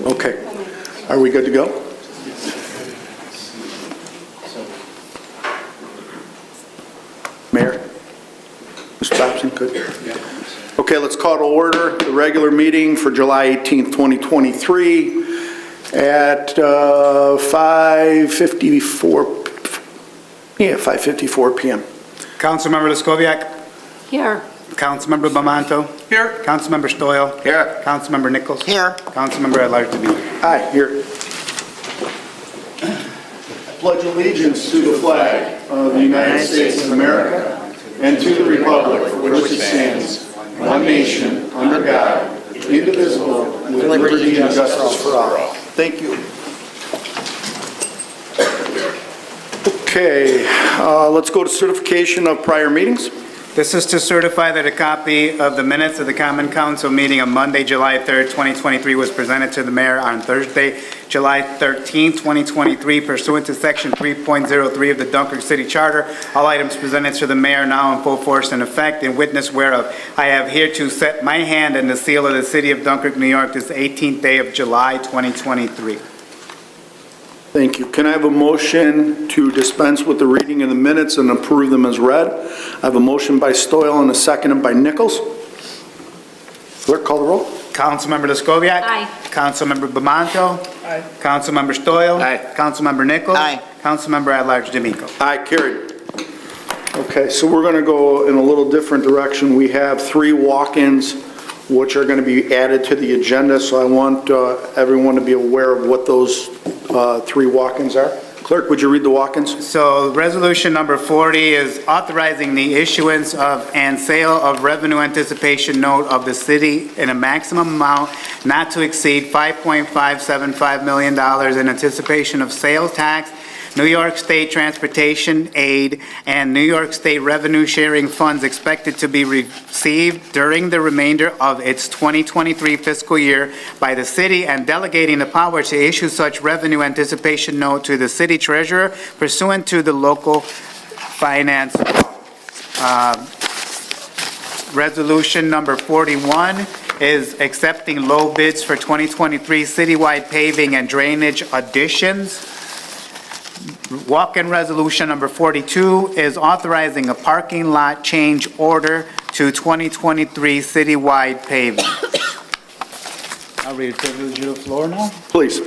Okay. Are we good to go? Mayor? Mr. Thompson, good? Okay, let's call to order the regular meeting for July 18th, 2023 at 5:54 p.m. Councilmember Skoviak, Here. Councilmember Bevanto. Here. Councilmember Stoyl. Here. Councilmember Nichols. Here. Councilmember Larson. Aye, here. Pledge allegiance to the flag of the United States of America and to the republic for which it stands, one nation, under God, indivisible, with liberty and justice for all. Thank you. Okay, let's go to certification of prior meetings. This is to certify that a copy of the minutes of the Common Council meeting of Monday, July 3rd, 2023 was presented to the mayor on Thursday, July 13th, 2023 pursuant to section 3.03 of the Dunkirk City Charter. All items presented to the mayor now in full force and effect, in witness whereof I have hereto set my hand and the seal of the city of Dunkirk, New York, this 18th day of July, 2023. Thank you. Can I have a motion to dispense with the reading of the minutes and approve them as read? I have a motion by Stoyl and a second by Nichols. Clerk, call the roll. Councilmember Lescoviac. Aye. Councilmember Bamanto. Aye. Councilmember Stoyl. Aye. Councilmember Nichols. Aye. Councilmember at-large D'Amico. Aye, carried. Okay, so we're going to go in a little different direction. We have 3 walk-ins which are going to be added to the agenda, so I want everyone to be aware of what those 3 walk-ins are. Clerk, would you read the walk-ins? So resolution number 40 is authorizing the issuance of and sale of revenue anticipation note of the city in a maximum amount not to exceed $5.575 million in anticipation of sales tax, New York State Transportation Aid, and New York State Revenue Sharing Funds expected to be received during the remainder of its 2023 fiscal year by the city, and delegating the power to issue such revenue anticipation note to the city treasurer pursuant to the local finance law. Resolution number 41 is accepting low bids for 2023 citywide paving and drainage additions. Walk-in resolution number 42 is authorizing a parking lot change order to 2023 citywide paving. I'll read the privilege of the floor now. Please.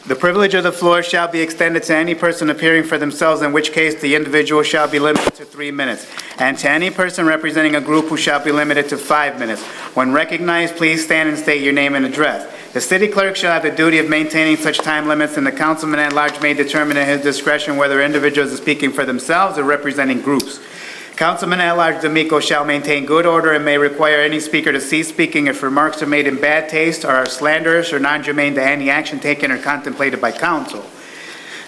The privilege of the floor shall be extended to any person appearing for themselves, in which case the individual shall be limited to 3 minutes, and to any person representing a group who shall be limited to 5 minutes. When recognized, please stand and state your name and address. The city clerk shall have the duty of maintaining such time limits, and the councilman at large may determine at his discretion whether individuals are speaking for themselves or representing groups. Councilman at large D'Amico shall maintain good order and may require any speaker to cease speaking if remarks are made in bad taste or are slanderous or non-germane to any action taken or contemplated by council.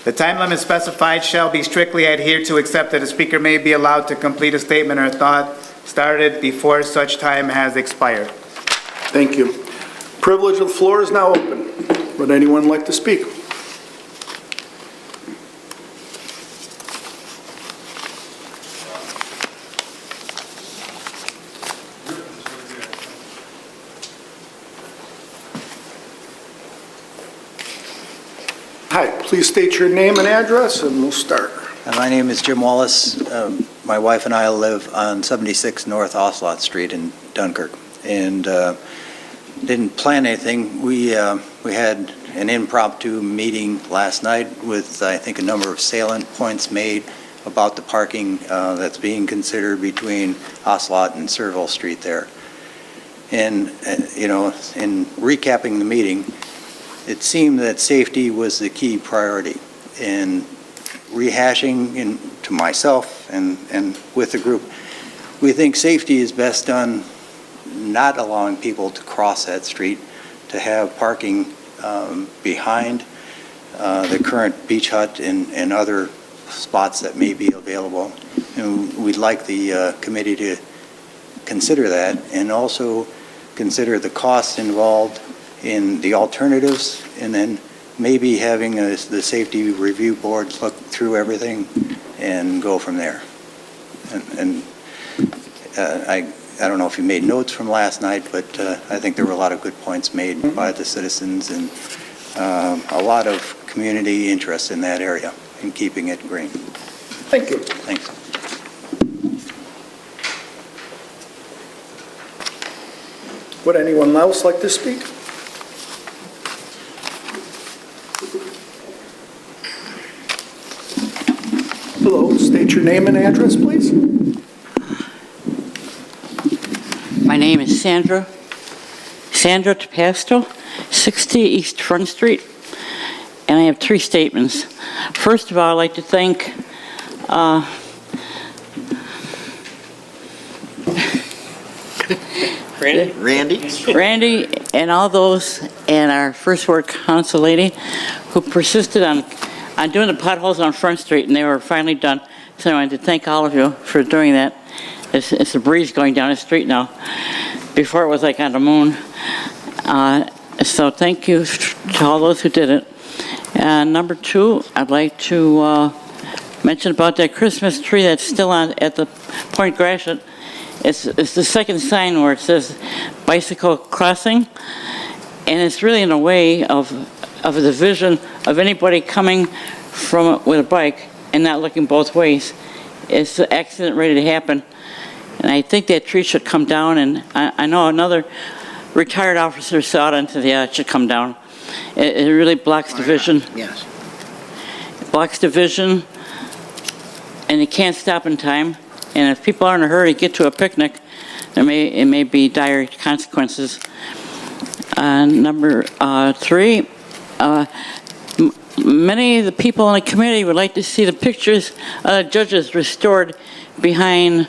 The time limit specified shall be strictly adhered to, except that a speaker may be allowed to complete a statement or thought started before such time has expired. Thank you. Privilege of the floor is now open. Would anyone like to speak? Hi, please state your name and address and we'll start. My name is Jim Wallace. My wife and I live on 76 North Ocelot Street in Dunkirk, and didn't plan anything. We had an impromptu meeting last night with, I think, a number of salient points made about the parking that's being considered between Ocelot and Serville Street there. And, you know, in recapping the meeting, it seemed that safety was the key priority. And rehashing to myself and with the group, we think safety is best done not allowing people to cross that street, to have parking behind the current beach hut and other spots that may be available. And we'd like the committee to consider that, and also consider the costs involved in the alternatives, and then maybe having the safety review board look through everything and go from there. And I don't know if you made notes from last night, but I think there were a lot of good points made by the citizens, and a lot of community interest in that area in keeping it green. Thank you. Thanks. Would anyone else like to speak? Hello, state your name and address, please. My name is Sandra Tapasto, 60 East Front Street, and I have 3 statements. First of all, I'd like to thank Randy and all those, and our first ward council lady who persisted on doing the potholes on Front Street, and they were finally done. So I wanted to thank all of you for doing that. It's a breeze going down the street now. Before it was like on the moon. So thank you to all those who did it. And number two, I'd like to mention about that Christmas tree that's still on at the Point Gratiot. It's the second sign where it says bicycle crossing, and it's really in a way of the vision of anybody coming from with a bike and not looking both ways. It's an accident ready to happen, and I think that tree should come down. And I know another retired officer saw it and said, "Yeah, it should come down." It really blocks the vision. Yes. It blocks the vision, and it can't stop in time. And if people are in a hurry to get to a picnic, it may be dire consequences. Number three, many of the people in the committee would like to see the pictures of the judges restored behind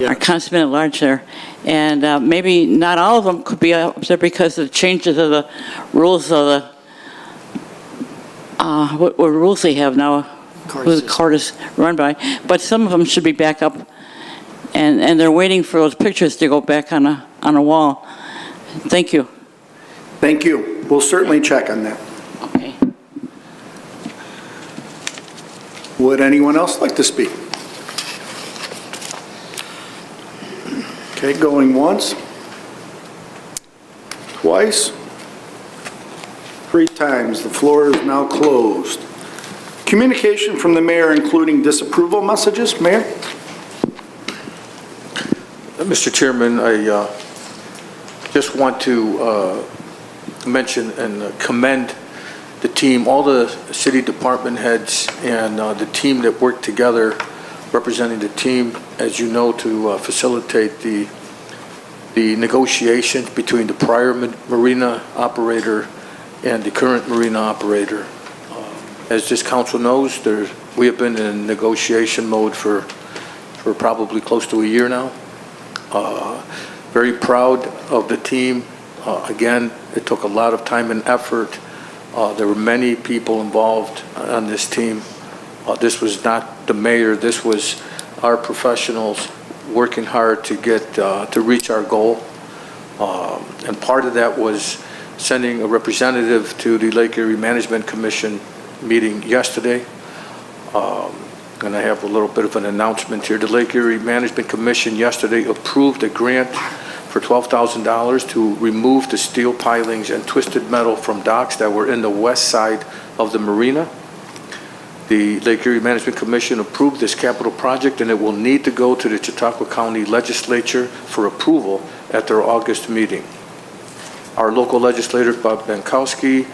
our councilman at large there. And maybe not all of them could be up there because of the changes of the rules of the, what rules they have now, who the court is run by. But some of them should be back up, and they're waiting for those pictures to go back on a wall. Thank you. Thank you. We'll certainly check on that. Okay. Would anyone else like to speak? Okay, going once, twice, 3 times. The floor is now closed. Communication from the mayor, including disapproval messages. Mayor? Mr. Chairman, I just want to mention and commend the team, all the city department heads and the team that worked together, representing the team, as you know, to facilitate the negotiations between the prior marina operator and the current marina operator. As this council knows, we have been in negotiation mode for probably close to a year now. Very proud of the team. Again, it took a lot of time and effort. There were many people involved on this team. This was not the mayor. This was our professionals working hard to get to reach our goal. And part of that was sending a representative to the Lake Erie Management Commission meeting yesterday. And I have a little bit of an announcement here. The Lake Erie Management Commission yesterday approved a grant for $12,000 to remove the steel pilings and twisted metal from docks that were in the west side of the marina. The Lake Erie Management Commission approved this capital project, and it will need to go to the Chautauqua County Legislature for approval at their August meeting. Our local legislators, Bob Bankowski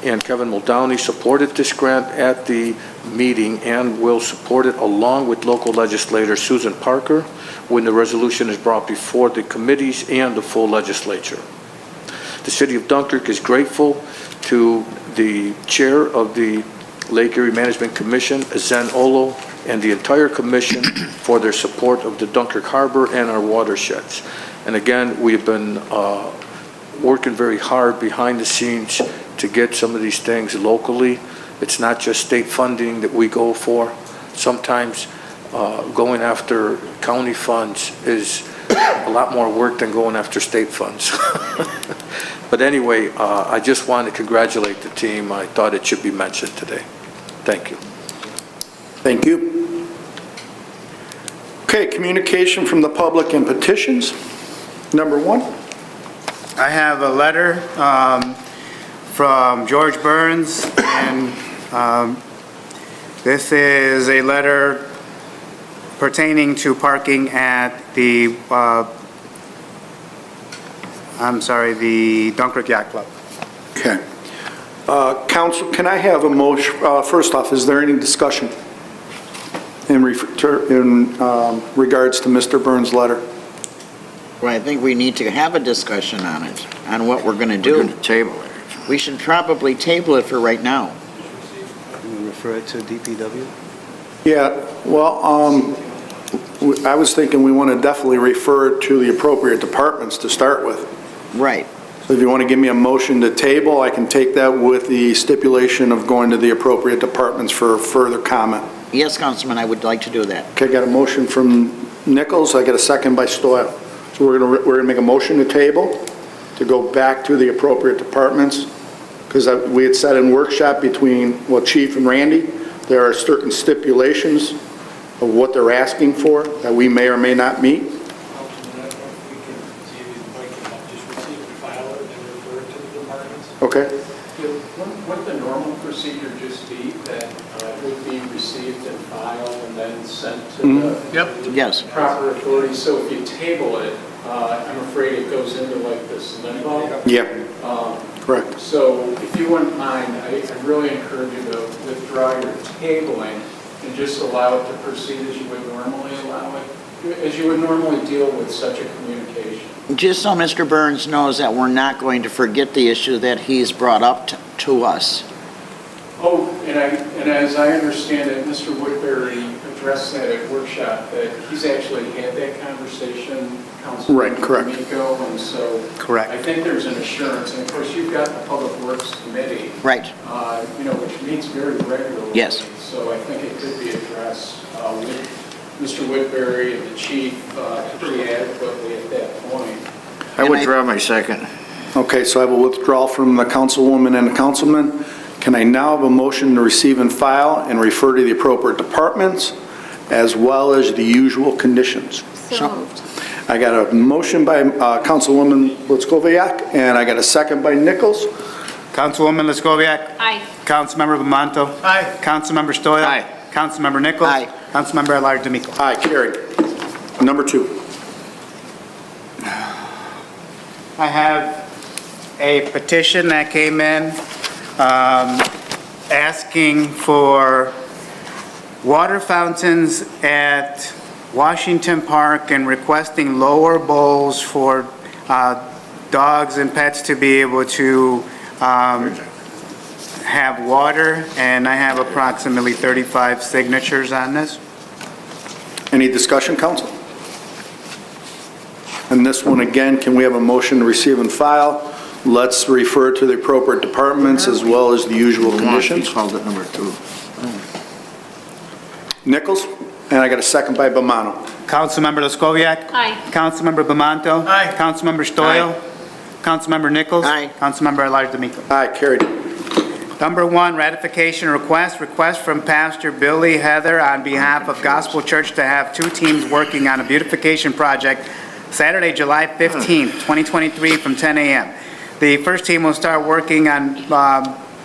and Kevin Muldowney, supported this grant at the meeting and will support it along with local legislator Susan Parker when the resolution is brought before the committees and the full legislature. The city of Dunkirk is grateful to the chair of the Lake Erie Management Commission, Zen Olo, and the entire commission for their support of the Dunkirk Harbor and our watersheds. And again, we have been working very hard behind the scenes to get some of these things locally. It's not just state funding that we go for. Sometimes going after county funds is a lot more work than going after state funds. But anyway, I just want to congratulate the team. I thought it should be mentioned today. Thank you. Thank you. Okay, communication from the public and petitions. Number 1. I have a letter from George Burns, and this is a letter pertaining to parking at the, the Dunkirk Yacht Club. Okay. Council, can I have a motion? First off, is there any discussion in regards to Mr. Burns' letter? Well, I think we need to have a discussion on it, on what we're going to do. We're going to table it. We should probably table it for right now. Can we refer it to DPW? Yeah, well, I was thinking we want to definitely refer it to the appropriate departments to start with. Right. So if you want to give me a motion to table, I can take that with the stipulation of going to the appropriate departments for further comment. Yes, Councilman, I would like to do that. Okay, got a motion from Nichols, I got a second by Stoyl. So we're gonna make a motion to table, to go back to the appropriate departments, because we had said in workshop between, well, Chief and Randy, there are certain stipulations of what they're asking for that we may or may not meet. Okay. Would the normal procedure just be that it would be received and filed and then sent to the proper authority? So if you table it, I'm afraid it goes into like this limbo. Yeah, correct. So if you wouldn't mind, I really encourage you to withdraw your tabling and just allow it to proceed as you would normally allow it, as you would normally deal with such a communication. Just so Mr. Burns knows that we're not going to forget the issue that he's brought up to us. Oh, and as I understand it, Mr. Woodbury addressed that at workshop, that he's actually had that conversation, Councilman Right, correct. D'Amico, and so correct. I think there's an assurance, and of course you've got the Public Works Committee, Right. Which meets very regularly. Yes. So I think it could be addressed with Mr. Woodbury and the Chief pretty adequately at that point. I withdraw my second. Okay, so I have a withdrawal from the councilwoman and the councilman. Can I now have a motion to receive and file and refer to the appropriate departments as well as the usual conditions? So moved. I got a motion by Councilwoman Litskoviak, and I got a second by Nichols. Councilwoman Leskoviac. Aye. Councilmember Bamanto. Aye. Councilmember Stoyl. Aye. Councilmember Nichols. Aye. Councilmember at-large D'Amico. Aye, carried. Number 2. I have a petition that came in asking for water fountains at Washington Park and requesting lower bowls for dogs and pets to be able to have water, and I have approximately 35 signatures on this. Any discussion, council? And this one again, can we have a motion to receive and file? Let's refer to the appropriate departments as well as the usual conditions. Called it number 2. Nichols, and I got a second by Bomano. Councilmember Leskoviac. Aye. Councilmember Bamanto. Aye. Councilmember Stoyl. Councilmember Nichols. Aye. Councilmember at-large D'Amico. Aye, carried. Number 1, ratification request from Pastor Billy Heather on behalf of Gospel Church to have 2 teams working on a beautification project Saturday, July 15th, 2023 from 10 a.m. The first team will start working on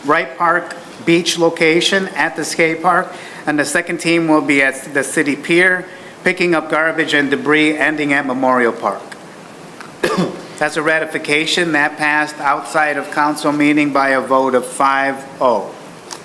Wright Park Beach location at the skate park, and the second team will be at the city pier, picking up garbage and debris, ending at Memorial Park. That's a ratification that passed outside of council meeting by a vote of 5-0.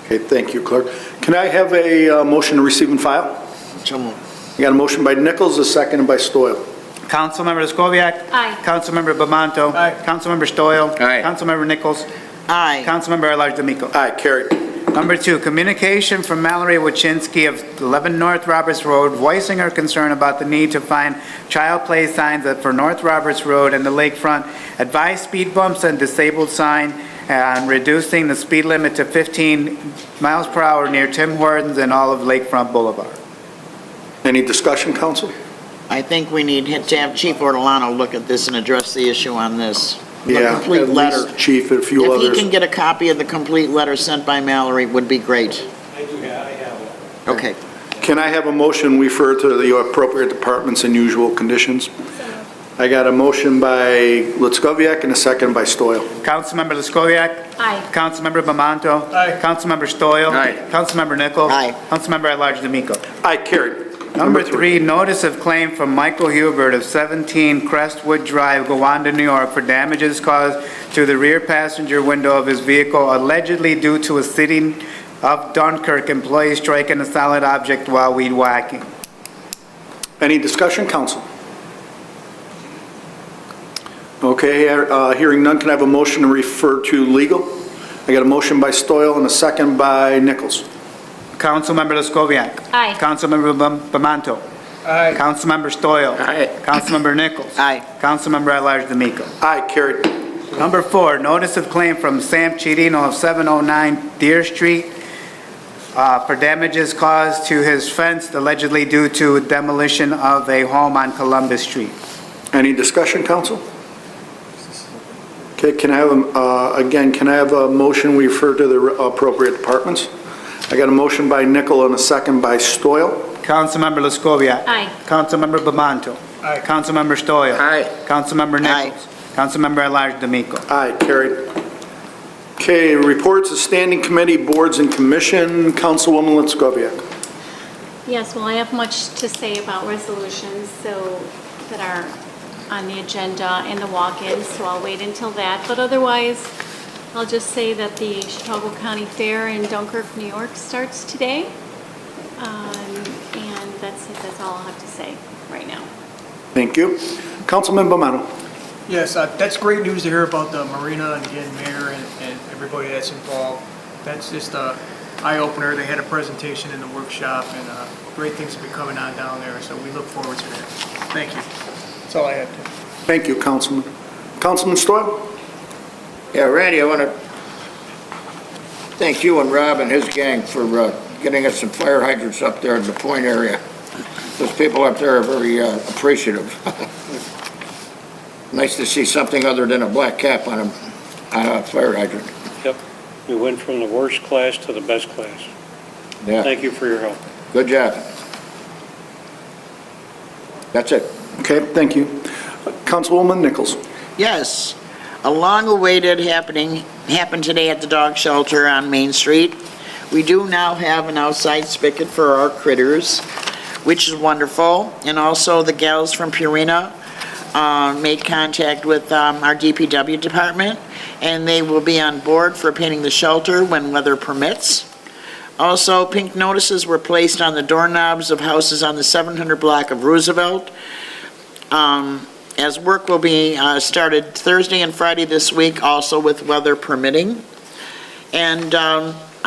Okay, thank you, clerk. Can I have a motion to receive and file? So moved. I got a motion by Nichols, a second by Stoyl. Councilmember Leskoviac. Aye. Councilmember Bamanto. Aye. Councilmember Stoyl. Aye. Councilmember Nichols. Aye. Councilmember at-large D'Amico. Aye, carried. Number 2, communication from Mallory Wachinski of 11 North Roberts Road, voicing her concern about the need to find child play signs for North Roberts Road and the lakefront, advise speed bumps and disabled sign, and reducing the speed limit to 15 miles per hour near Tim Hortons and all of Lakefront Boulevard. Any discussion, council? I think we need to have Chief Ortolano look at this and address the issue on this. The Yeah, complete at letter. least Chief, a few If others. he can get a copy of the complete letter sent by Mallory, would be great. I have it. Okay. Can I have a motion refer to the appropriate departments and usual conditions? I got a motion by Litskoviak and a second by Stoyl. Councilmember Leskoviac. Aye. Councilmember Bamanto. Aye. Councilmember Stoyl. Aye. Councilmember Nichols. Aye. Councilmember at-large D'Amico. Aye, carried. Number 3, notice of claim from Michael Hubert of 17 Crestwood Drive, Gowanda, New York, for damages caused to the rear passenger window of his vehicle allegedly due to a City of Dunkirk employee striking a solid object while weed whacking. Any discussion, council? Okay, hearing none, can I have a motion to refer to legal? I got a motion by Stoyl and a second by Nichols. Councilmember Leskoviac. Aye. Councilmember Bamanto. Aye. Councilmember Stoyl. Aye. Councilmember Nichols. Aye. Councilmember at-large D'Amico. Aye, carried. Number 4, notice of claim from Sam Chirino of 709 Deer Street for damages caused to his fence allegedly due to demolition of a home on Columbus Street. Any discussion, council? Okay, can I have, can I have a motion we refer to the appropriate departments? I got a motion by Nickel and a second by Stoyl. Councilmember Leskovia. Aye. Councilmember Bamanto. Aye. Councilmember Stoyl. Aye. Councilmember Nichols. Councilmember at-large D'Amico. Aye, carried. Okay, reports of standing committee, boards, and commission. Councilwoman Letskoviak. Yes, well, I have much to say about resolutions that are on the agenda and the walk-ins, so I'll wait until that. But otherwise, I'll just say that the Chicago County Fair in Dunkirk, New York starts today. And that's it. That's all I'll have to say right now. Thank you. Councilman Bamanto. Yes, that's great news to hear about the Marina and again, Mayor and everybody that's involved. That's just a eye-opener. They had a presentation in the workshop and great things will be coming on down there, so we look forward to that. Thank you. That's all I have to. Thank you, Councilman. Councilman Stoyl? Yeah, Randy, I want to thank you and Rob and his gang for getting us some fire hydrants up there in the Point area. Those people up there are very appreciative. Nice to see something other than a black cap on a fire hydrant. Yep. We went from the worst class to the best class. Yeah. Thank you for your help. Good job. That's it. Okay, thank you. Councilwoman Nichols. Yes, a long-awaited happened today at the dog shelter on Main Street. We do now have an outside spigot for our critters, which is wonderful. And also the gals from Purina made contact with our DPW department, and they will be on board for painting the shelter when weather permits. Also, pink notices were placed on the doorknobs of houses on the 700 block of Roosevelt. As work will be started Thursday and Friday this week, also with weather permitting. And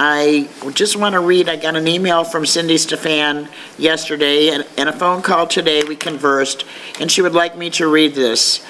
I just want to read, I got an email from Cindy Stefan yesterday and a phone call today. We conversed, and she would like me to read this.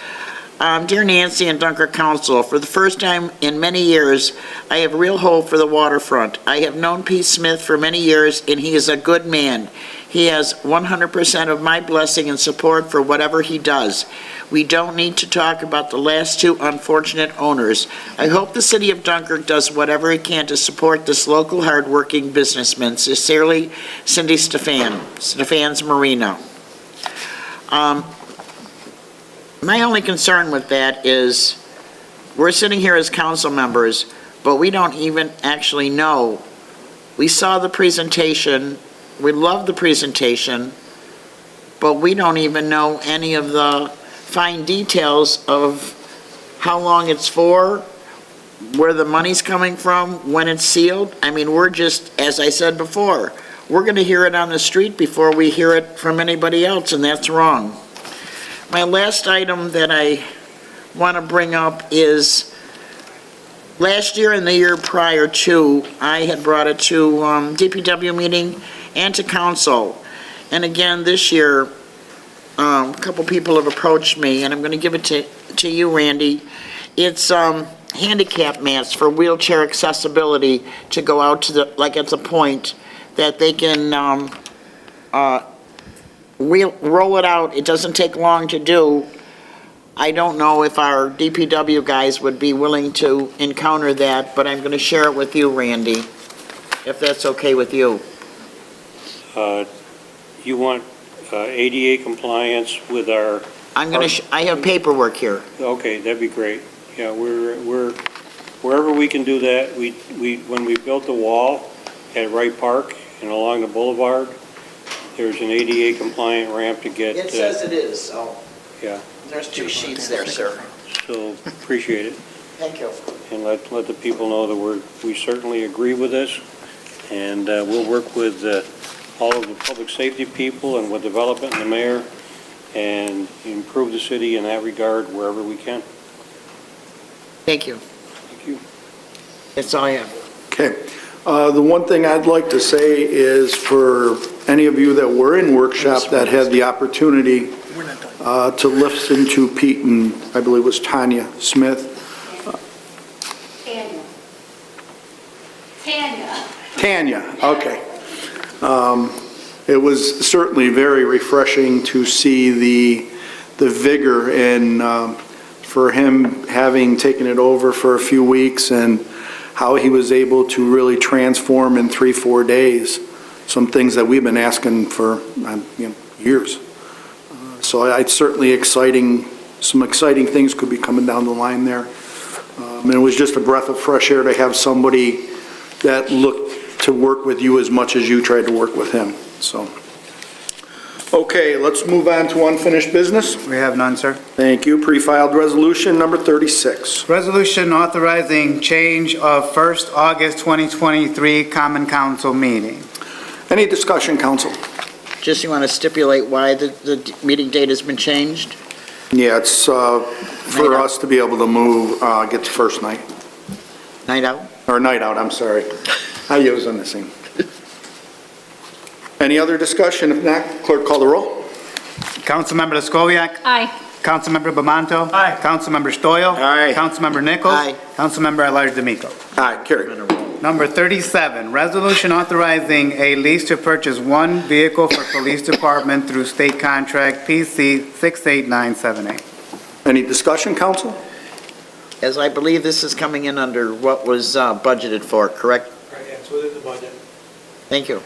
Dear Nancy and Dunkirk Council, for the first time in many years, I have real hope for the waterfront. I have known Pete Smith for many years, and he is a good man. He has 100% of my blessing and support for whatever he does. We don't need to talk about the last two unfortunate owners. I hope the city of Dunkirk does whatever it can to support this local hardworking businessman. Sincerely, Cindy Stefan, Stefan's Marina. My only concern with that is we're sitting here as council members, but we don't even actually know. We saw the presentation, we love the presentation, but we don't even know any of the fine details of how long it's for, where the money's coming from, when it's sealed. I mean, we're just, as I said before, we're going to hear it on the street before we hear it from anybody else, and that's wrong. My last item that I want to bring up is last year and the year prior to, I had brought it to DPW meeting and to council. And again, this year, a couple people have approached me, and I'm going to give it to you, Randy. It's handicap mats for wheelchair accessibility to go out to the, like at the point that they can roll it out. It doesn't take long to do. I don't know if our DPW guys would be willing to encounter that, but I'm going to share it with you, Randy, if that's okay with you. You want ADA compliance with our... I'm going to, I have paperwork here. Okay, that'd be great. Yeah, we're wherever we can do that. When we built the wall at Wright Park and along the boulevard, there's an ADA compliant ramp to get... It says it is, so... Yeah. There's 2 sheets there, sir. So, appreciate it. Thank you. And let the people know that we certainly agree with this, and we'll work with all of the public safety people and with development and the mayor, and improve the city in that regard wherever we can. Thank you. Thank you. That's all I have. Okay. The one thing I'd like to say is for any of you that were in workshop that had the opportunity to listen to Pete and I believe it was Tanya Smith. Tanya, okay. It was certainly very refreshing to see the vigor and for him having taken it over for a few weeks and how he was able to really transform in 3-4 days some things that we've been asking for years. So it's certainly exciting. Some exciting things could be coming down the line there. And it was just a breath of fresh air to have somebody that looked to work with you as much as you tried to work with him. So, okay, let's move on to unfinished business. We have none, sir. Thank you. Pre-filed resolution number 36. Resolution authorizing change of 1st August 2023 Common Council meeting. Any discussion, council? Just you want to stipulate why the meeting date has been changed? Yeah, it's for us to be able to move, get the first night. Night out? Or night out, I'm sorry. I use on the same. Any other discussion? If not, clerk call the roll. Councilmember Lescoviac. Aye. Councilmember Bamanto. Aye. Councilmember Stoyl. Aye. Councilmember Nichols. Aye. Councilmember at-large D'Amico. Aye, carry. Number 37, resolution authorizing a lease to purchase one vehicle for police department through state contract PC 68978. Any discussion, council? As I believe this is coming in under what was budgeted for, correct? Right, yeah, it's within the budget. Thank you.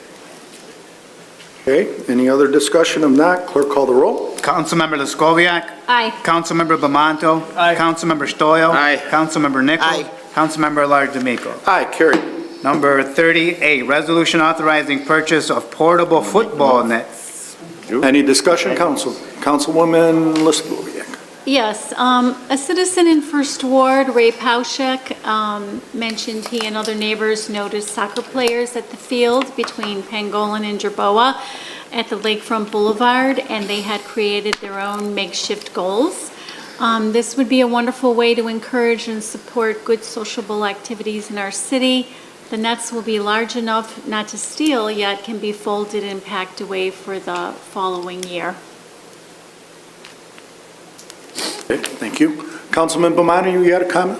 Okay, any other discussion? If not, clerk call the roll. Councilmember Lescoviac. Aye. Councilmember Bamanto. Aye. Councilmember Stoyl. Aye. Councilmember Nichols. Aye. Councilmember at-large D'Amico. Aye, carry. Number 38, resolution authorizing purchase of portable football nets. Any discussion, council? Councilwoman Lescoviac. Yes, a citizen in First Ward, Ray Pauschek, mentioned he and other neighbors noticed soccer players at the field between Pangolin and Jerboa at the Lakefront Boulevard, and they had created their own makeshift goals. This would be a wonderful way to encourage and support good sociable activities in our city. The nets will be large enough not to steal, yet can be folded and packed away for the following year. Okay, thank you. Councilman Bamanto, you got a comment?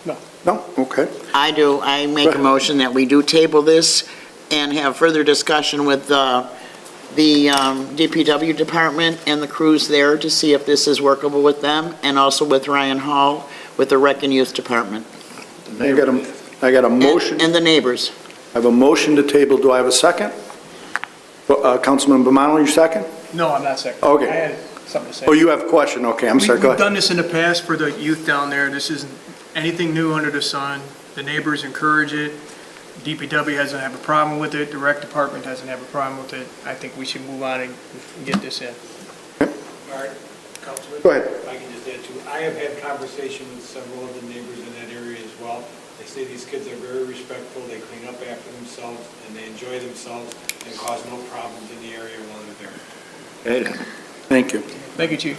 No. No? Okay. I do. I make a motion that we do table this and have further discussion with the DPW department and the crews there to see if this is workable with them, and also with Ryan Hall with the Rec and Youth Department. I got a motion. And the neighbors. I have a motion to table. Do I have a second? Councilman Bamanto, you second? No, I'm not second. Okay. I had something to say. Oh, you have a question? Okay, I'm sorry, go We've ahead. done this in the past for the youth down there. This isn't anything new under the sun. The neighbors encourage it. DPW doesn't have a problem with it. The rec department doesn't have a problem with it. I think we should move on and get this in. All right, Councilman? Go ahead. If I can just add to, I have had conversation with several of the neighbors in that area as well. They say these kids are very respectful, they clean up after themselves, and they enjoy themselves, and cause no problems in the area while they're there. Thank you. Thank you, Chief.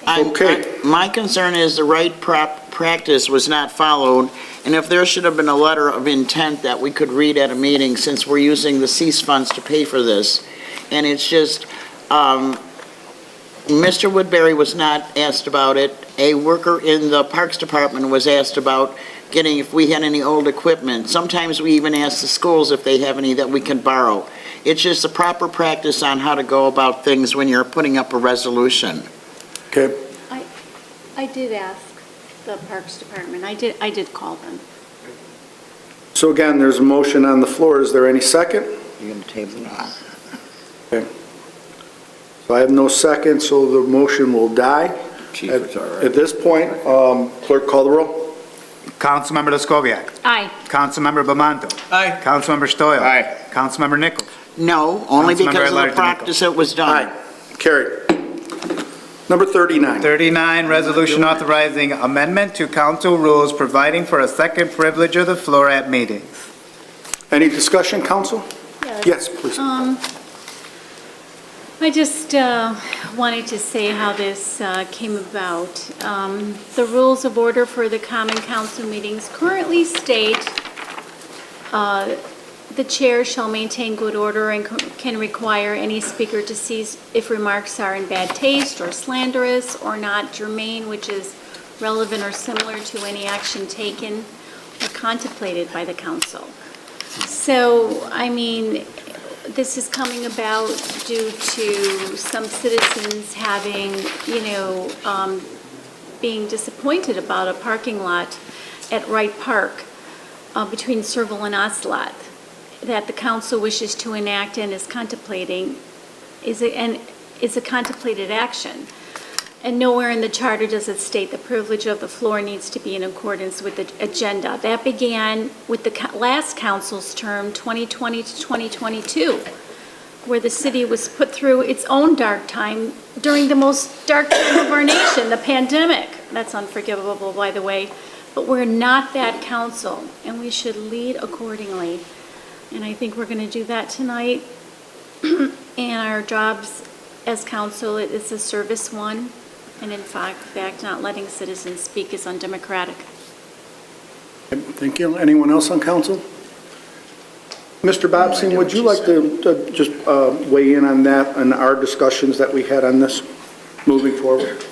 Okay. My concern is the right practice was not followed, and if there should have been a letter of intent that we could read at a meeting, since we're using the cease funds to pay for this. And it's just, Mr. Woodbury was not asked about it. A worker in the Parks Department was asked about getting, if we had any old equipment. Sometimes we even ask the schools if they have any that we can borrow. It's just a proper practice on how to go about things when you're putting up a resolution. Okay. I did ask the Parks Department. I did call them. So again, there's a motion on the floor. Is there any second? You're going to table it. Okay. So I have no second, so the motion will die. Chief, it's all right. At this point, clerk call the roll. Councilmember Lescoviac. Aye. Councilmember Bamanto. Aye. Councilmember Stoyl. Aye. Councilmember Nichols. No, only Councilmember because of the at-large practice it was done. Aye. Carried. Number 39. 39, resolution authorizing amendment to council rules providing for a second privilege of the floor at meetings. Any discussion, council? Yes. Yes, please. I just wanted to say how this came about. The rules of order for the Common Council meetings currently state the chair shall maintain good order and can require any speaker to cease if remarks are in bad taste or slanderous or not germane, which is relevant or similar to any action taken or contemplated by the council. So, I mean, this is coming about due to some citizens having, being disappointed about a parking lot at Wright Park between Serval and Ocelot that the council wishes to enact and is contemplating is a contemplated action. And nowhere in the charter does it state the privilege of the floor needs to be in accordance with the agenda. That began with the last council's term, 2020 to 2022, where the city was put through its own dark time during the most dark time of our nation, the pandemic. That's unforgivable, by the way. But we're not that council, and we should lead accordingly. And I think we're going to do that tonight. And our jobs as council is a service one. And in fact, not letting citizens speak is undemocratic. Thank you. Anyone else on council? Mr. Bobson, would you like to just weigh in on that and our discussions that we had on this moving forward?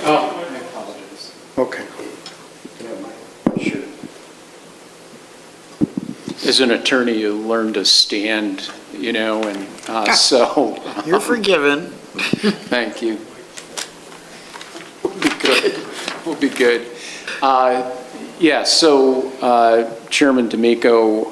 Oh, I apologize. Okay. Sure. As an attorney, you learn to stand, and so. You're forgiven. Thank you. We'll be good. We'll be good. Yeah, so Chairman D'Amico,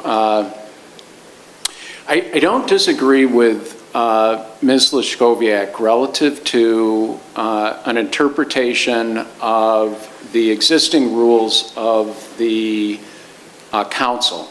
I don't disagree with Ms. Leshkowiak relative to an interpretation of the existing rules of the council.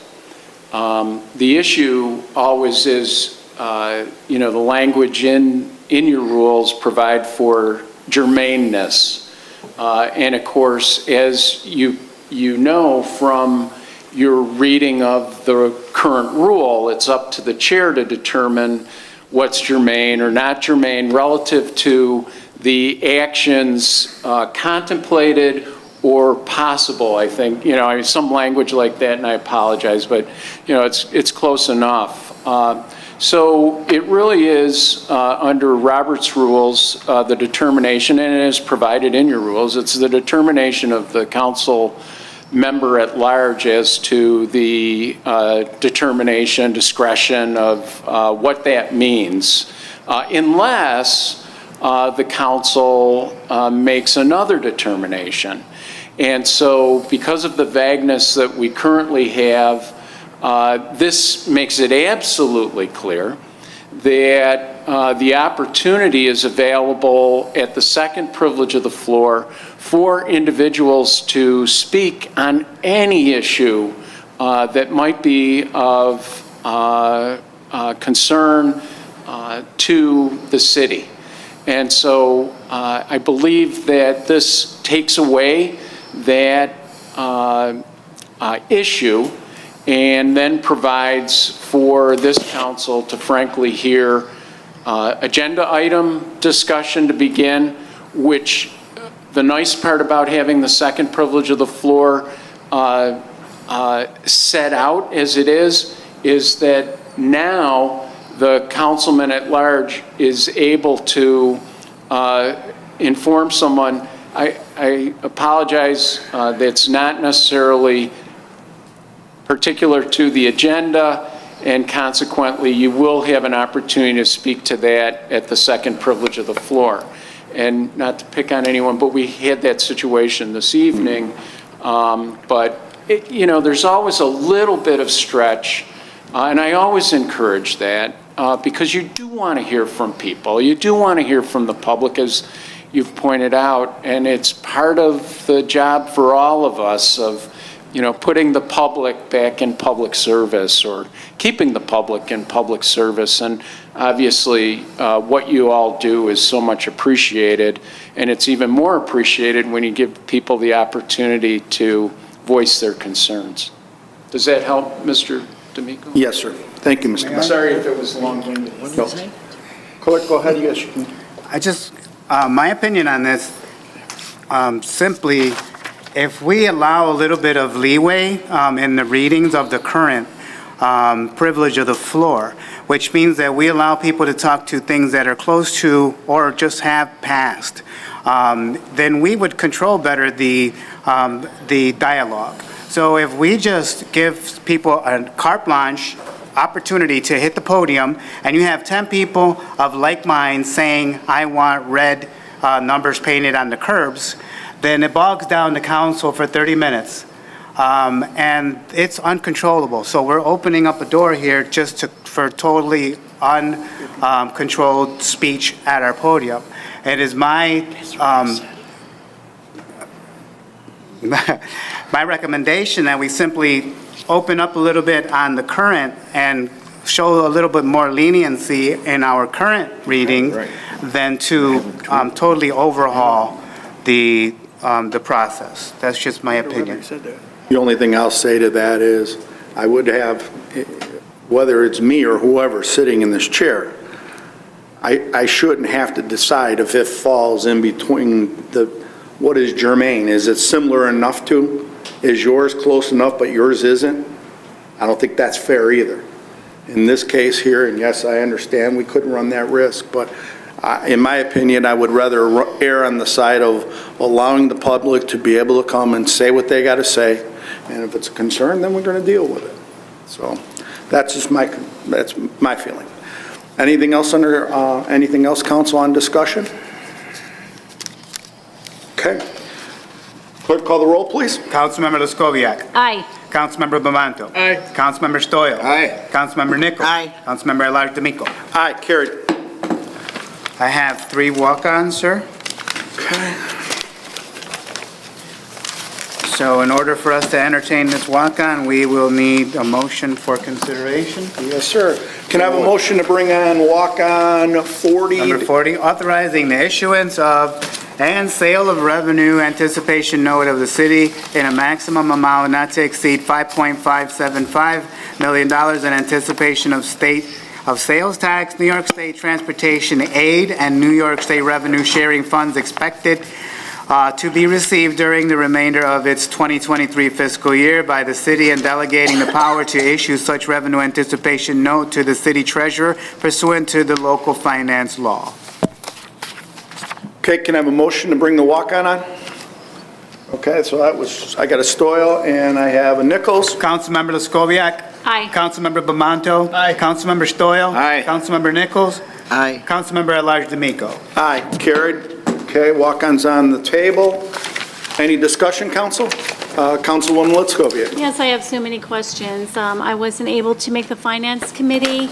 The issue always is, the language in your rules provide for germaneness. And of course, as you know from your reading of the current rule, it's up to the chair to determine what's germane or not germane relative to the actions contemplated or possible. I think, some language like that, and I apologize, but, it's close enough. So it really is under Robert's rules, the determination, and it is provided in your rules, it's the determination of the council member at large as to the determination, discretion of what that means, unless the council makes another determination. And so because of the vagueness that we currently have, this makes it absolutely clear that the opportunity is available at the second privilege of the floor for individuals to speak on any issue that might be of concern to the city. And so I believe that this takes away that issue and then provides for this council to frankly hear agenda item discussion to begin, which the nice part about having the second privilege of the floor set out as it is that now the councilman at large is able to inform someone. I apologize, that's not necessarily particular to the agenda, and consequently you will have an opportunity to speak to that at the second privilege of the floor. And not to pick on anyone, but we had that situation this evening. But there's always a little bit of stretch, and I always encourage that because you do want to hear from people. You do want to hear from the public, as you've pointed out, and it's part of the job for all of us of putting the public back in public service or keeping the public in public service. And obviously, what you all do is so much appreciated, and it's even more appreciated when you give people the opportunity to voice their concerns. Does that help, Mr. D'Amico? Yes, sir. Thank you, Mr. I'm sorry if it was long-winded. Clerk, go ahead. Yes, you can. I just, my opinion on this, simply, if we allow a little bit of leeway in the readings of the current privilege of the floor, which means that we allow people to talk to things that are close to or just have passed, then we would control better the dialogue. So if we just give people a carte blanche opportunity to hit the podium, and you have 10 people of like mind saying, I want red numbers painted on the curbs, then it bogs down the council for 30 minutes. And it's uncontrollable. So we're opening up a door here just for totally uncontrolled speech at our podium. It is my recommendation that we simply open up a little bit on the current and show a little bit more leniency in our current reading than to totally overhaul the process. That's just my opinion. The only thing I'll say to that is I would have, whether it's me or whoever sitting in this chair, I shouldn't have to decide if it falls in between what is germane. Is it similar enough to? Is yours close enough but yours isn't? I don't think that's fair either. In this case here, and yes, I understand we couldn't run that risk, but in my opinion, I would rather err on the side of allowing the public to be able to come and say what they got to say, and if it's a concern, then we're going to deal with it. So that's just my feeling. Anything else council, on discussion? Okay. Clerk, call the roll, please. Councilmember Lescoviac. Aye. Councilmember Bamanto. Aye. Councilmember Stoyl. Aye. Councilmember Nichols. Aye. Councilmember At-Large D'Amico. Aye, carried. I have 3 walk-ons, sir. Okay. So in order for us to entertain this walk-on, we will need a motion for consideration. Yes, sir. Can I have a motion to bring on walk-on 40? Number 40, authorizing the issuance of and sale of revenue anticipation note of the city in a maximum amount not to exceed $5.575 million in anticipation of sales tax, New York State transportation aid, and New York State revenue sharing funds expected to be received during the remainder of its 2023 fiscal year by the city, and delegating the power to issue such revenue anticipation note to the city treasurer pursuant to the local finance law. Okay, can I have a motion to bring the walk-on on? Okay, so I got a Stoyl and I have a Nichols. Councilmember Lescoviac. Aye. Councilmember Bamanto. Aye. Councilmember Stoyl. Aye. Councilmember Nichols. Aye. Councilmember At-Large D'Amico. Aye, carried. Okay, walk-on's on the table. Any discussion, council? Councilwoman Lescoviac. Yes, I have so many questions. I wasn't able to make the finance committee.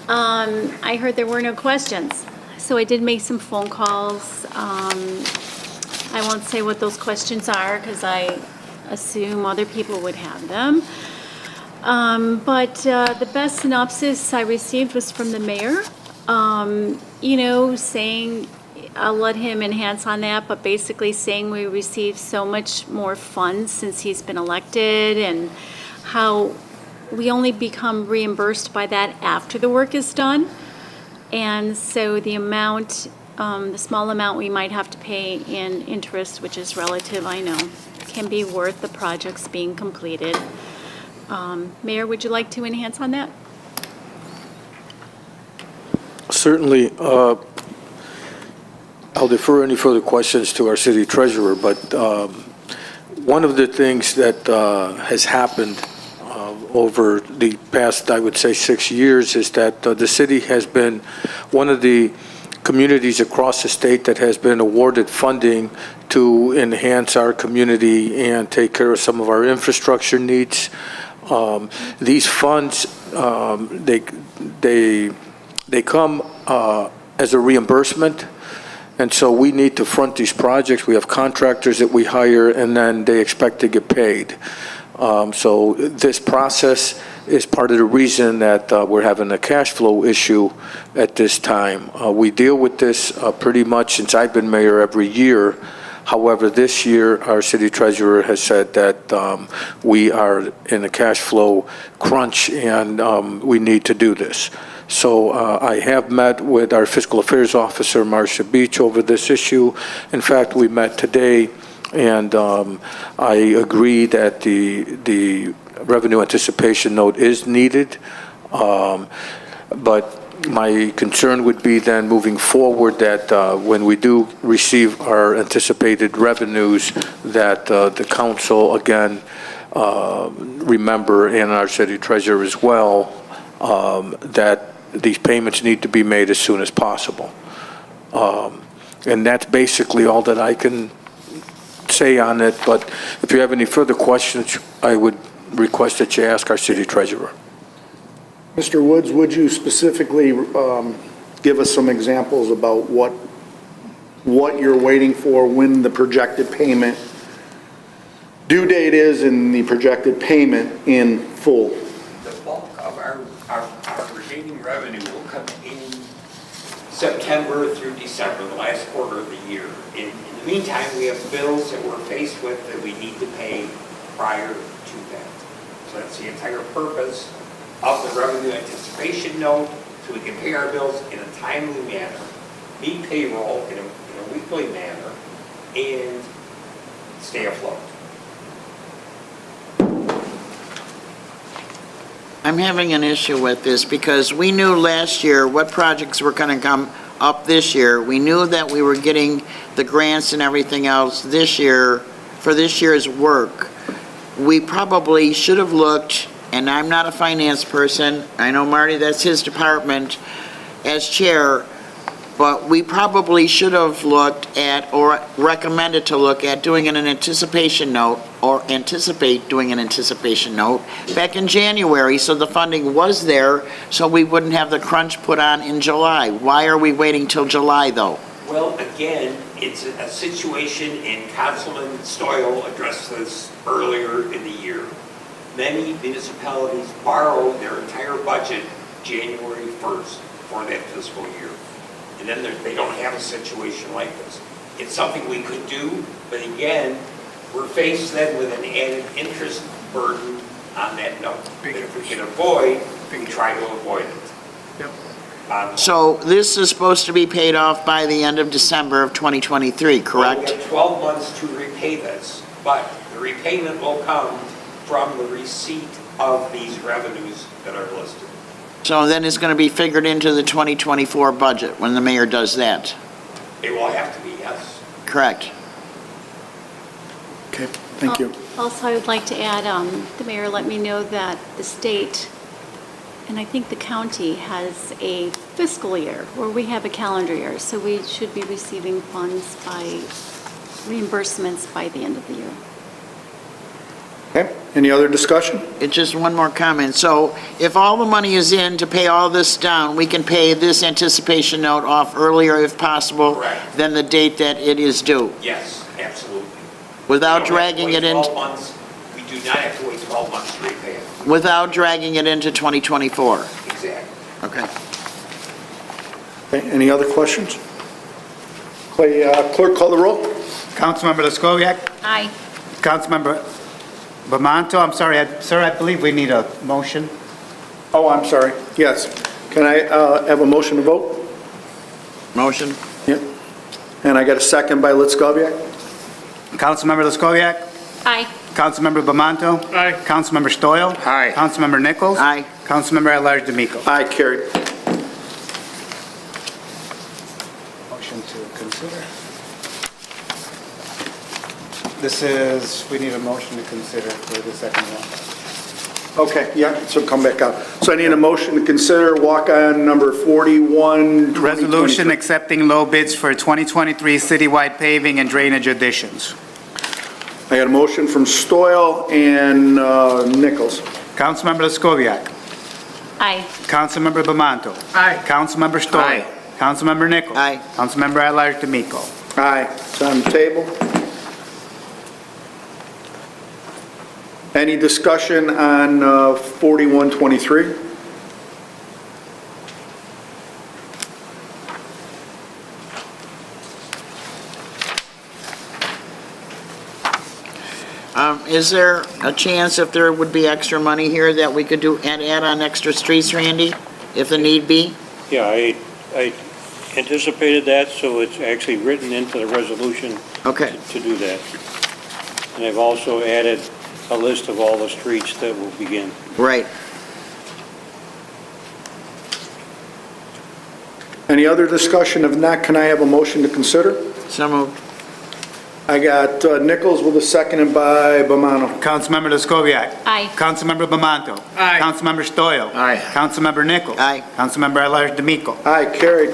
I heard there were no questions. So I did make some phone calls. I won't say what those questions are because I assume other people would have them. But the best synopsis I received was from the mayor, saying, I'll let him enhance on that, but basically saying we received so much more funds since he's been elected, and how we only become reimbursed by that after the work is done. And so the amount, the small amount we might have to pay in interest, which is relative, I know, can be worth the projects being completed. Mayor, would you like to enhance on that? Certainly. I'll defer any further questions to our city treasurer, but one of the things that has happened over the past, I would say, 6 years is that the city has been one of the communities across the state that has been awarded funding to enhance our community and take care of some of our infrastructure needs. These funds, they come as a reimbursement. And so we need to front these projects. We have contractors that we hire, and then they expect to get paid. So this process is part of the reason that we're having a cash flow issue at this time. We deal with this pretty much since I've been mayor every year. However, this year, our city treasurer has said that we are in a cash flow crunch, and we need to do this. So I have met with our fiscal affairs officer, Marcia Beach, over this issue. In fact, we met today And I agree that the revenue anticipation note is needed. But my concern would be then moving forward that when we do receive our anticipated revenues, that the council, again, remember, and our city treasurer as well, that these payments need to be made as soon as possible. And that's basically all that I can say on it. But if you have any further questions, I would request that you ask our city treasurer. Mr. Woods, would you specifically give us some examples about what you're waiting for, when the projected payment due date is, and the projected payment in full? The bulk of our remaining revenue will come in September through December, the last quarter of the year. In the meantime, we have bills that we're faced with that we need to pay prior to that. So that's the entire purpose of the revenue anticipation note, so we can pay our bills in a timely manner, meet payroll in a weekly manner, and stay afloat. I'm having an issue with this because we knew last year what projects were going to come up this year. We knew that we were getting the grants and everything else this year for this year's work. We probably should have looked, and I'm not a finance person, I know Marty, that's his department as chair, but we probably should have looked at or recommended to look at doing an anticipation note or anticipate doing an anticipation note back in January so the funding was there so we wouldn't have the crunch put on in July. Why are we waiting till July though? Well, again, it's a situation, and Councilman Stoyl addressed this earlier in the year. Many municipalities borrow their entire budget January 1st for that fiscal year. And then they don't have a situation like this. It's something we could do, but again, we're faced then with an added interest burden on that note. That if we can avoid, we try to avoid it. So this is supposed to be paid off by the end of December of 2023, correct? Well, we have 12 months to repay this, but the repayment will come from the receipt of these revenues that are listed. So then it's going to be figured into the 2024 budget when the mayor does that? It will have to be, yes. Correct. Okay, thank you. Also, I would like to add, the mayor let me know that the state, and I think the county, has a fiscal year where we have a calendar year, so we should be receiving funds by reimbursements by the end of the year. Okay, any other discussion? It's just one more comment. So if all the money is in to pay all this down, we can pay this anticipation note off earlier if possible than the date that it is due? Yes, absolutely. Without dragging it in? 12 months. We do not have to wait 12 months to repay it. Without dragging it into 2024? Exactly. Okay. Okay, any other questions? Clerk, call the roll. Councilmember Lescoviac. Aye. Councilmember Bamanto, I'm sorry, sir, I believe we need a motion. Oh, I'm sorry. Yes. Can I have a motion to vote? Motion. Yep. And I got a second by Litskoviak. Councilmember Lescoviac. Aye. Councilmember Bamanto. Aye. Councilmember Stoyl. Aye. Councilmember Nichols. Aye. Councilmember at-large D'Amico. Aye, carried. Motion to consider. This is, we need a motion to consider for the second one. Okay, yeah, so come back up. So I need a motion to consider walk-on number 41. Resolution accepting low bids for 2023 citywide paving and drainage additions. I got a motion from Stoyl and Nichols. Councilmember Lescoviac. Aye. Councilmember Bamanto. Aye. Councilmember Stoyl. Aye. Councilmember Nichols. Aye. Councilmember at-large D'Amico. Aye, it's on the table. Any discussion on 4123? Is there a chance if there would be extra money here that we could do add on extra streets, Randy, if the need be? Yeah, I anticipated that, so it's actually written into the resolution Okay. to do that. and I've also added a list of all the streets that will begin. Right. Any other discussion? If not, can I have a motion to consider? So moved. I got Nichols with a seconded by Bomano. Councilmember Lescoviac. Aye. Councilmember Bamanto. Aye. Councilmember Stoyl. Aye. Councilmember Nichols. Aye. Councilmember at-large D'Amico. Aye, carried.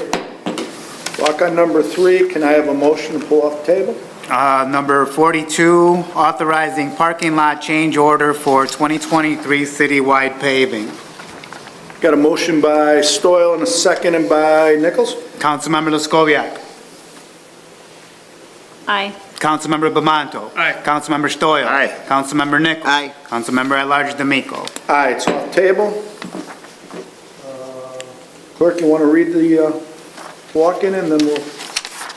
Walk on number 3, can I have a motion to pull off the table? Number 42, authorizing parking lot change order for 2023 citywide paving. Got a motion by Stoyl and a seconded by Nichols. Councilmember Lescoviac. Aye. Councilmember Bamanto. Aye. Councilmember Stoyl. Aye. Councilmember Nichols. Aye. Councilmember at-large D'Amico. Aye, it's off the table. Clerk, you want to read the walk-in and then we'll...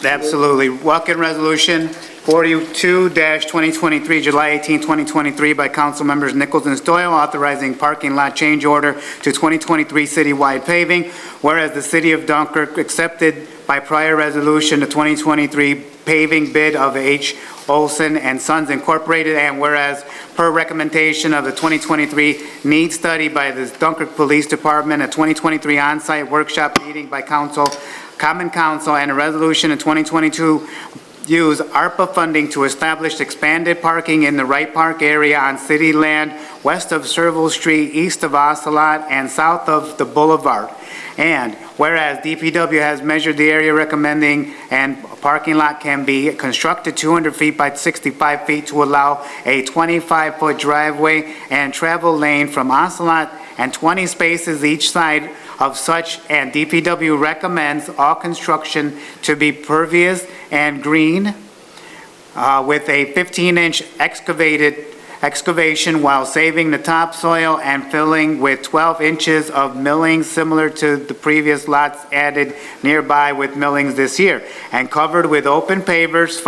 Absolutely. Walk-in resolution 42-2023, July 18, 2023, by council members Nichols and Stoyl, authorizing parking lot change order to 2023 citywide paving. Whereas the city of Dunkirk accepted by prior resolution the 2023 paving bid of H. Olson and Sons Incorporated, and whereas per recommendation of the 2023 need study by the Dunkirk Police Department, a 2023 on-site workshop meeting by council, Common Council, and a resolution in 2022 use ARPA funding to establish expanded parking in the Wright Park area on city land west of Serval Street, east of Ocelot, and south of the boulevard. And whereas DPW has measured the area recommending and a parking lot can be constructed 200 feet by 65 feet to allow a 25-foot driveway and travel lane from Ocelot and 20 spaces each side of such, and DPW recommends all construction to be pervious and green with a 15-inch excavation while saving the topsoil and filling with 12 inches of milling similar to the previous lots added nearby with millings this year, and covered with open pavers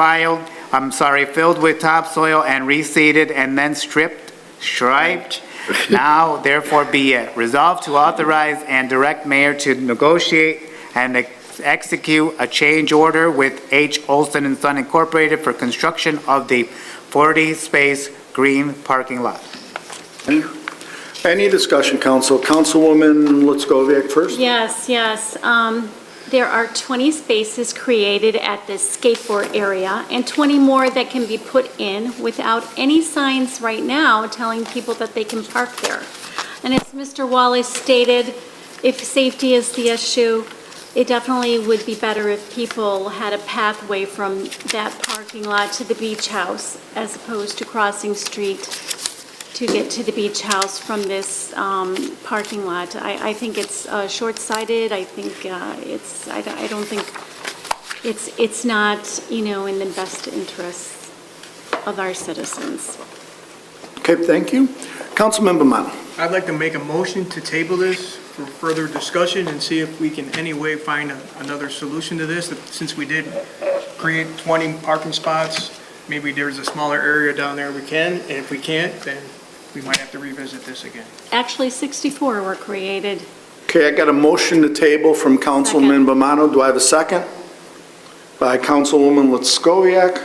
filled with topsoil and reseeded and then striped. Now, therefore, be it resolved to authorize and direct mayor to negotiate and execute a change order with H. Olson and Son Incorporated for construction of the 40-space green parking lot. Any discussion, council? Councilwoman Letskoviak first. Yes. There are 20 spaces created at this skateboard area and 20 more that can be put in without any signs right now telling people that they can park there. And as Mr. Wallace stated, if safety is the issue, it definitely would be better if people had a pathway from that parking lot to the beach house as opposed to crossing street to get to the beach house from this parking lot. I think it's short-sighted. I think I don't think it's not, in the best interests of our citizens. Okay, thank you. Councilmember Mann. I'd like to make a motion to table this for further discussion and see if we can any way find another solution to this. Since we did create 20 parking spots, maybe there's a smaller area down there we can, and if we can't, then we might have to revisit this again. Actually, 64 were created. Okay, I got a motion to table from Councilman Bomano. Do I have a second? By Councilwoman Letskoviak.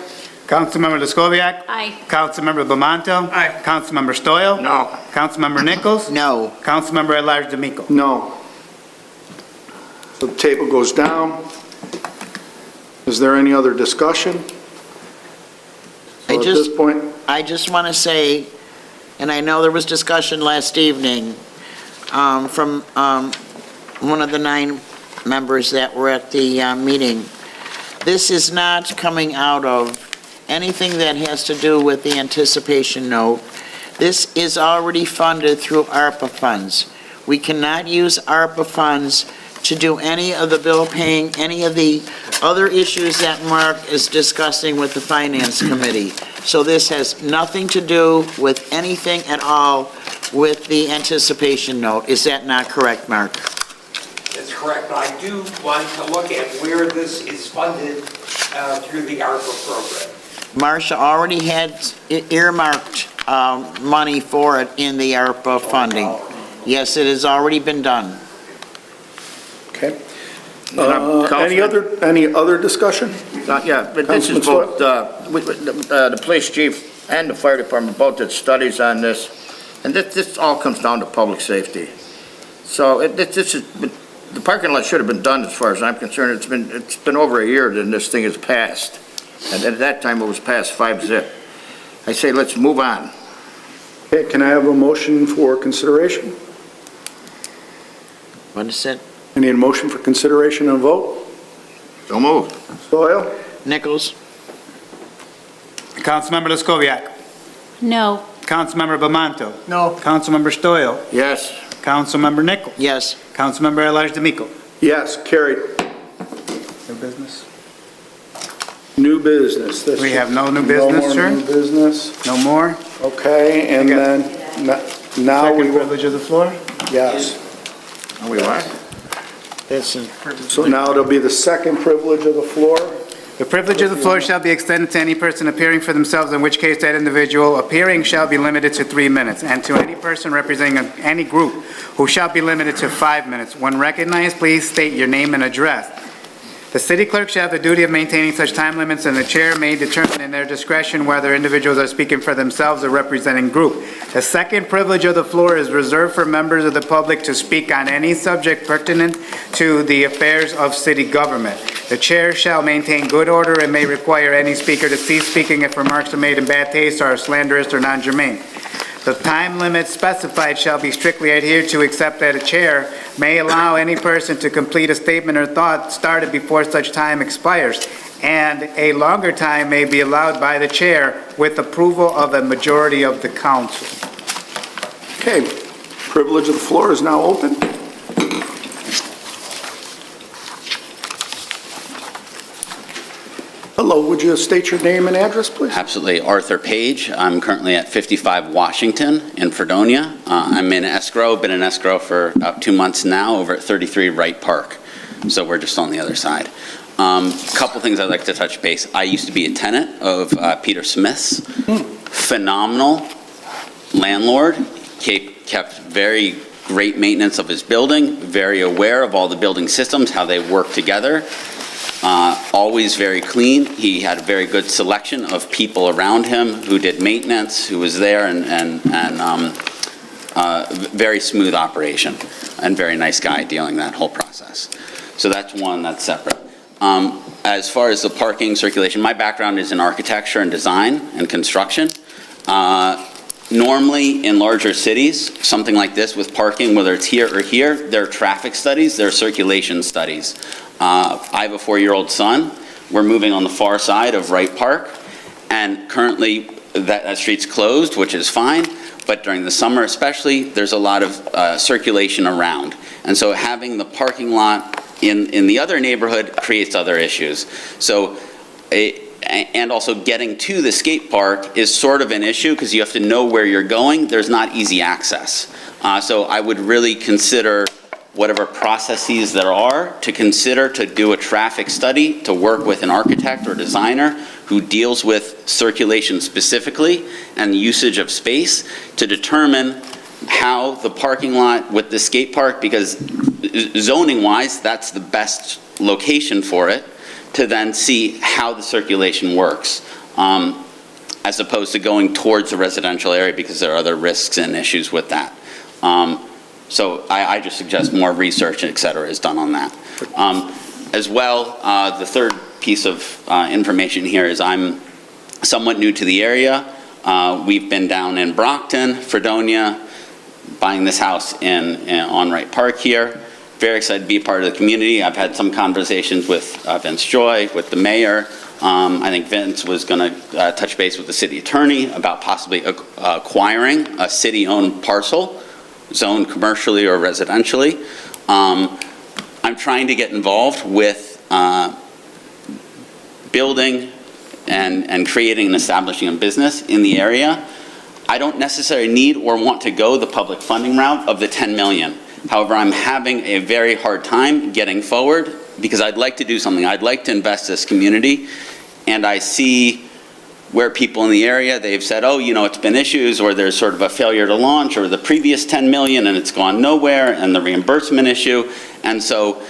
Councilmember Lescoviac. Aye. Councilmember Bamanto. Aye. Councilmember Stoyl. No. Councilmember Nichols. No. Councilmember at-large D'Amico. No. So the table goes down. Is there any other discussion? So at this point, I just want to say, and I know there was discussion last evening from one of the 9 members that were at the meeting. This is not coming out of anything that has to do with the anticipation note. This is already funded through ARPA funds. We cannot use ARPA funds to do any of the bill paying, any of the other issues that Mark is discussing with the Finance Committee. So this has nothing to do with anything at all with the anticipation note. Is that not correct, Mark? That's correct, but I do want to look at where this is funded through the ARPA program. Marcia already had earmarked money for it in the ARPA funding. Yes, it has already been done. okay. Any other discussion? Yeah, but this is both, the police chief and the fire department both did studies on this, and this all comes down to public safety. So the parking lot should have been done as far as I'm concerned. It's been over a year that this thing has passed. And at that time it was passed 5-0. I say let's move on. Okay, can I have a motion for consideration? What is it? I need a motion for consideration and vote. So moved. Doyle? Nichols? Councilmember Lescoviac. No. Councilmember Bamanto. No. Councilmember Stoyl. Yes. Councilmember Nichols. Yes. Councilmember Elijah D'Amico. Yes, carried. New business? New business. We have no new business, sir? No more new business. No more? Okay, and then now we Second will, privilege of the floor? yes. Are we what? So now it'll be the second privilege of the floor. The privilege of the floor shall be extended to any person appearing for themselves, in which case that individual appearing shall be limited to 3 minutes, and to any person representing any group who shall be limited to 5 minutes. When recognized, please state your name and address. The city clerk shall have the duty of maintaining such time limits, and the chair may determine in their discretion whether individuals are speaking for themselves or representing group. The second privilege of the floor is reserved for members of the public to speak on any subject pertinent to the affairs of city government. The chair shall maintain good order and may require any speaker to cease speaking if remarks are made in bad taste or are slanderous or non-germane. The time limit specified shall be strictly adhered to, except that a chair may allow any person to complete a statement or thought started before such time expires, and a longer time may be allowed by the chair with approval of a majority of the council. Okay, privilege of the floor is now open. Hello, would you state your name and address, please? Absolutely. Arthur Page. I'm currently at 55 Washington in Fredonia. I'm in escrow, been in escrow for about 2 months now over at 33 Wright Park. So we're just on the other side. Couple things I'd like to touch base. I used to be a tenant of Peter Smith's. Phenomenal landlord. Kept very great maintenance of his building, very aware of all the building systems, how they work together. Always very clean. He had a very good selection of people around him who did maintenance, who was there, and very smooth operation, and very nice guy dealing that whole process. So that's one that's separate. As far as the parking circulation, my background is in architecture and design and construction. Normally in larger cities, something like this with parking, whether it's here or here, there are traffic studies, there are circulation studies. I have a 4-year-old son. We're moving on the far side of Wright Park, and currently that street's closed, which is fine, but during the summer especially, there's a lot of circulation around. And so having the parking lot in the other neighborhood creates other issues. So, and also getting to the skate park is sort of an issue because you have to know where you're going. There's not easy access. So I would really consider whatever processes there are to consider to do a traffic study, to work with an architect or designer who deals with circulation specifically and usage of space to determine how the parking lot with the skate park, because zoning wise that's the best location for it, to then see how the circulation works, as opposed to going towards the residential area because there are other risks and issues with that. So I just suggest more research, et cetera, is done on that. As well, the third piece of information here is I'm somewhat new to the area. We've been down in Brockton, Fredonia, buying this house on Wright Park here. Very excited to be a part of the community. I've had some conversations with Vince Joy, with the mayor. I think Vince was going to touch base with the city attorney about possibly acquiring a city-owned parcel, zoned commercially or residentially. I'm trying to get involved with building and creating and establishing a business in the area. I don't necessarily need or want to go the public funding route of the 10 million. However, I'm having a very hard time getting forward because I'd like to do something. I'd like to invest this community, and I see where people in the area, they've said, oh, you know, it's been issues, or there's sort of a failure to launch, or the previous 10 million and it's gone nowhere, and the reimbursement issue. And so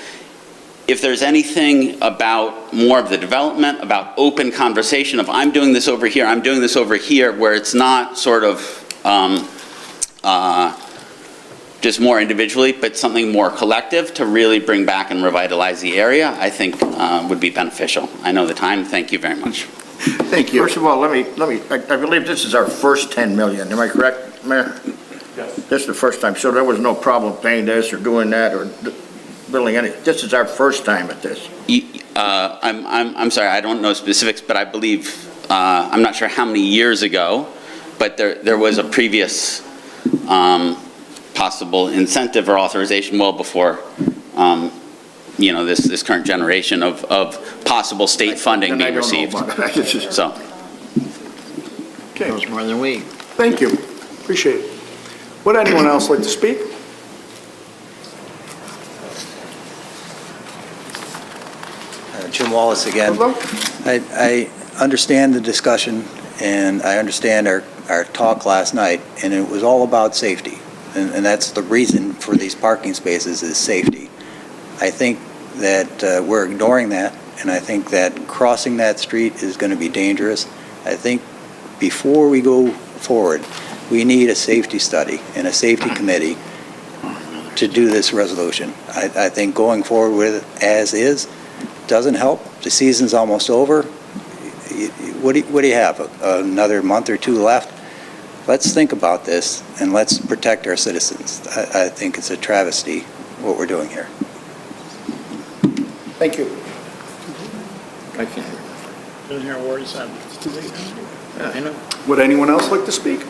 if there's anything about more of the development, about open conversation of I'm doing this over here, I'm doing this over here, where it's not sort of just more individually, but something more collective to really bring back and revitalize the area, I think would be beneficial. I know the time. Thank you very much. Thank you. First of all, let me, I believe this is our first 10 million. Am I correct, Mayor? Yes. This is the first time, so there was no problem paying this or doing that or billing any. This is our first time at this. I'm sorry, I don't know specifics, but I believe, I'm not sure how many years ago, but there was a previous possible incentive or authorization well before, you know, this current generation of possible state funding being received. So. Okay. That was more than we. Thank you. Appreciate it. Would anyone else like to speak? Jim Wallace again. I understand the discussion, and I understand our talk last night, and it was all about safety. And that's the reason for these parking spaces is safety. I think that we're ignoring that, and I think that crossing that street is going to be dangerous. I think before we go forward, we need a safety study and a safety committee to do this resolution. I think going forward with it as is doesn't help. The season's almost over. What do you have? Another month or two left? Let's think about this and let's protect our citizens. I think it's a travesty what we're doing here. Thank you. I can't hear. Doesn't hear words. It's too late. Yeah, I know. Would anyone else like to speak?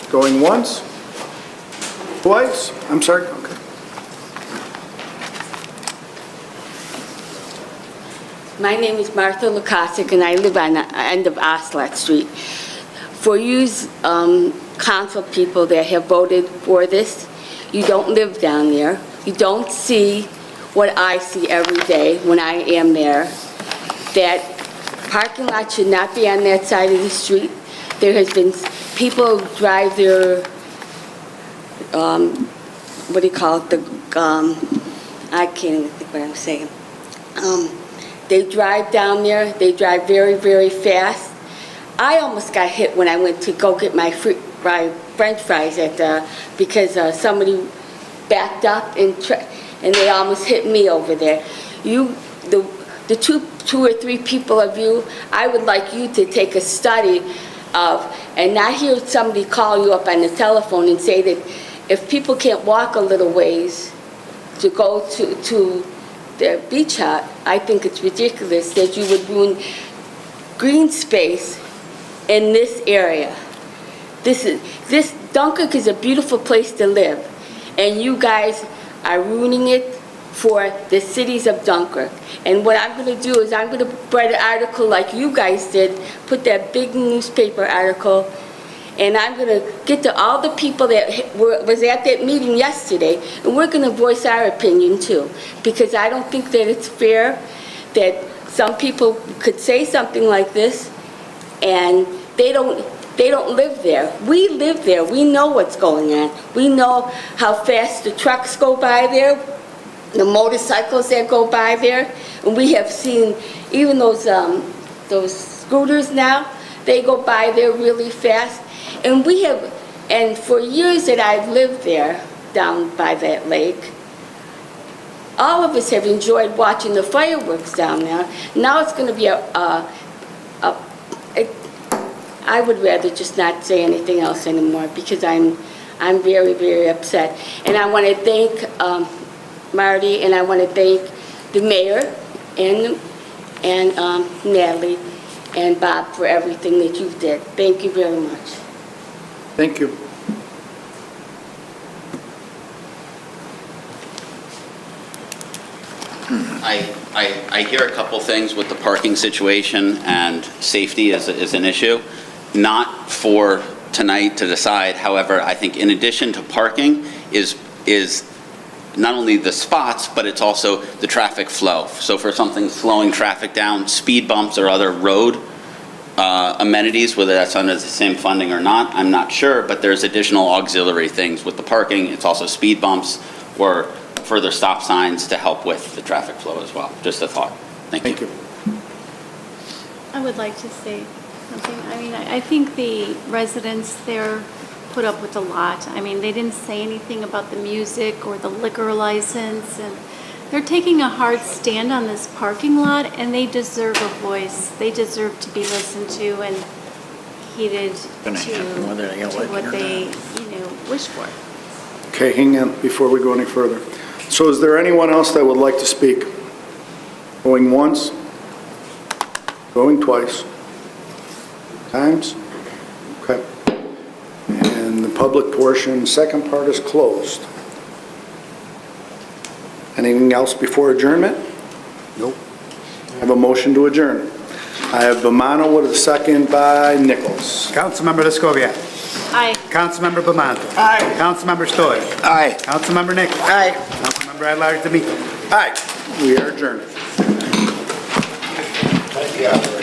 Going once? Twice? I'm sorry. Okay. My name is Martha Lukasik, and I live on the end of Oslat Street. For you council people that have voted for this, you don't live down there. You don't see what I see every day when I am there, that parking lot should not be on that side of the street. There has been people drive their, what do you call it, I can't even think what I'm saying. They drive down there, they drive very, very fast. I almost got hit when I went to go get my French fries because somebody backed up and they almost hit me over there. The two or three people of you, I would like you to take a study of, and not hear somebody call you up on the telephone and say that if people can't walk a little ways to go to the beach hut, I think it's ridiculous that you would ruin green space in this area. This Dunkirk is a beautiful place to live, and you guys are ruining it for the cities of Dunkirk. And what I'm going to do is I'm going to write an article like you guys did, put that big newspaper article, and I'm going to get to all the people that was at that meeting yesterday, and we're going to voice our opinion too, because I don't think that it's fair that some people could say something like this and they don't live there. We live there. We know what's going on. We know how fast the trucks go by there, the motorcycles that go by there, and we have seen even those scooters now, they go by there really fast. And we have, and for years that I've lived there, down by that lake, all of us have enjoyed watching the fireworks down there. Now it's going to be I would rather just not say anything else anymore because I'm very, very upset. And I want to thank Marty, and I want to thank the mayor and Natalie and Bob for everything that you did. Thank you very much. Thank you. I hear a couple things with the parking situation, and safety is an issue. Not for tonight to decide. However, I think in addition to parking is not only the spots, but it's also the traffic flow. So for something slowing traffic down, speed bumps or other road amenities, whether that's under the same funding or not, I'm not sure, but there's additional auxiliary things with the parking. It's also speed bumps, or further stop signs to help with the traffic flow as well. Just a thought. Thank you. I would like to say something. I mean, I think the residents there put up with a lot. I mean, they didn't say anything about the music or the liquor license, and they're taking a hard stand on this parking lot, and they deserve a voice. They deserve to be listened to and heeded to what they, wish for. Okay, hang on before we go any further. So is there anyone else that would like to speak? Going once? Going twice? Times? Okay. And the public portion, second part is closed. Anything else before adjournment? Nope. I have a motion to adjourn. I have Bomano with a second by Nichols. Councilmember Lescovia. Aye. Councilmember Bamanto. Aye. Councilmember Stoy. Aye. Councilmember Nichols. Aye. Councilmember at-large D'Amico. Aye. We are adjourned. Yeah.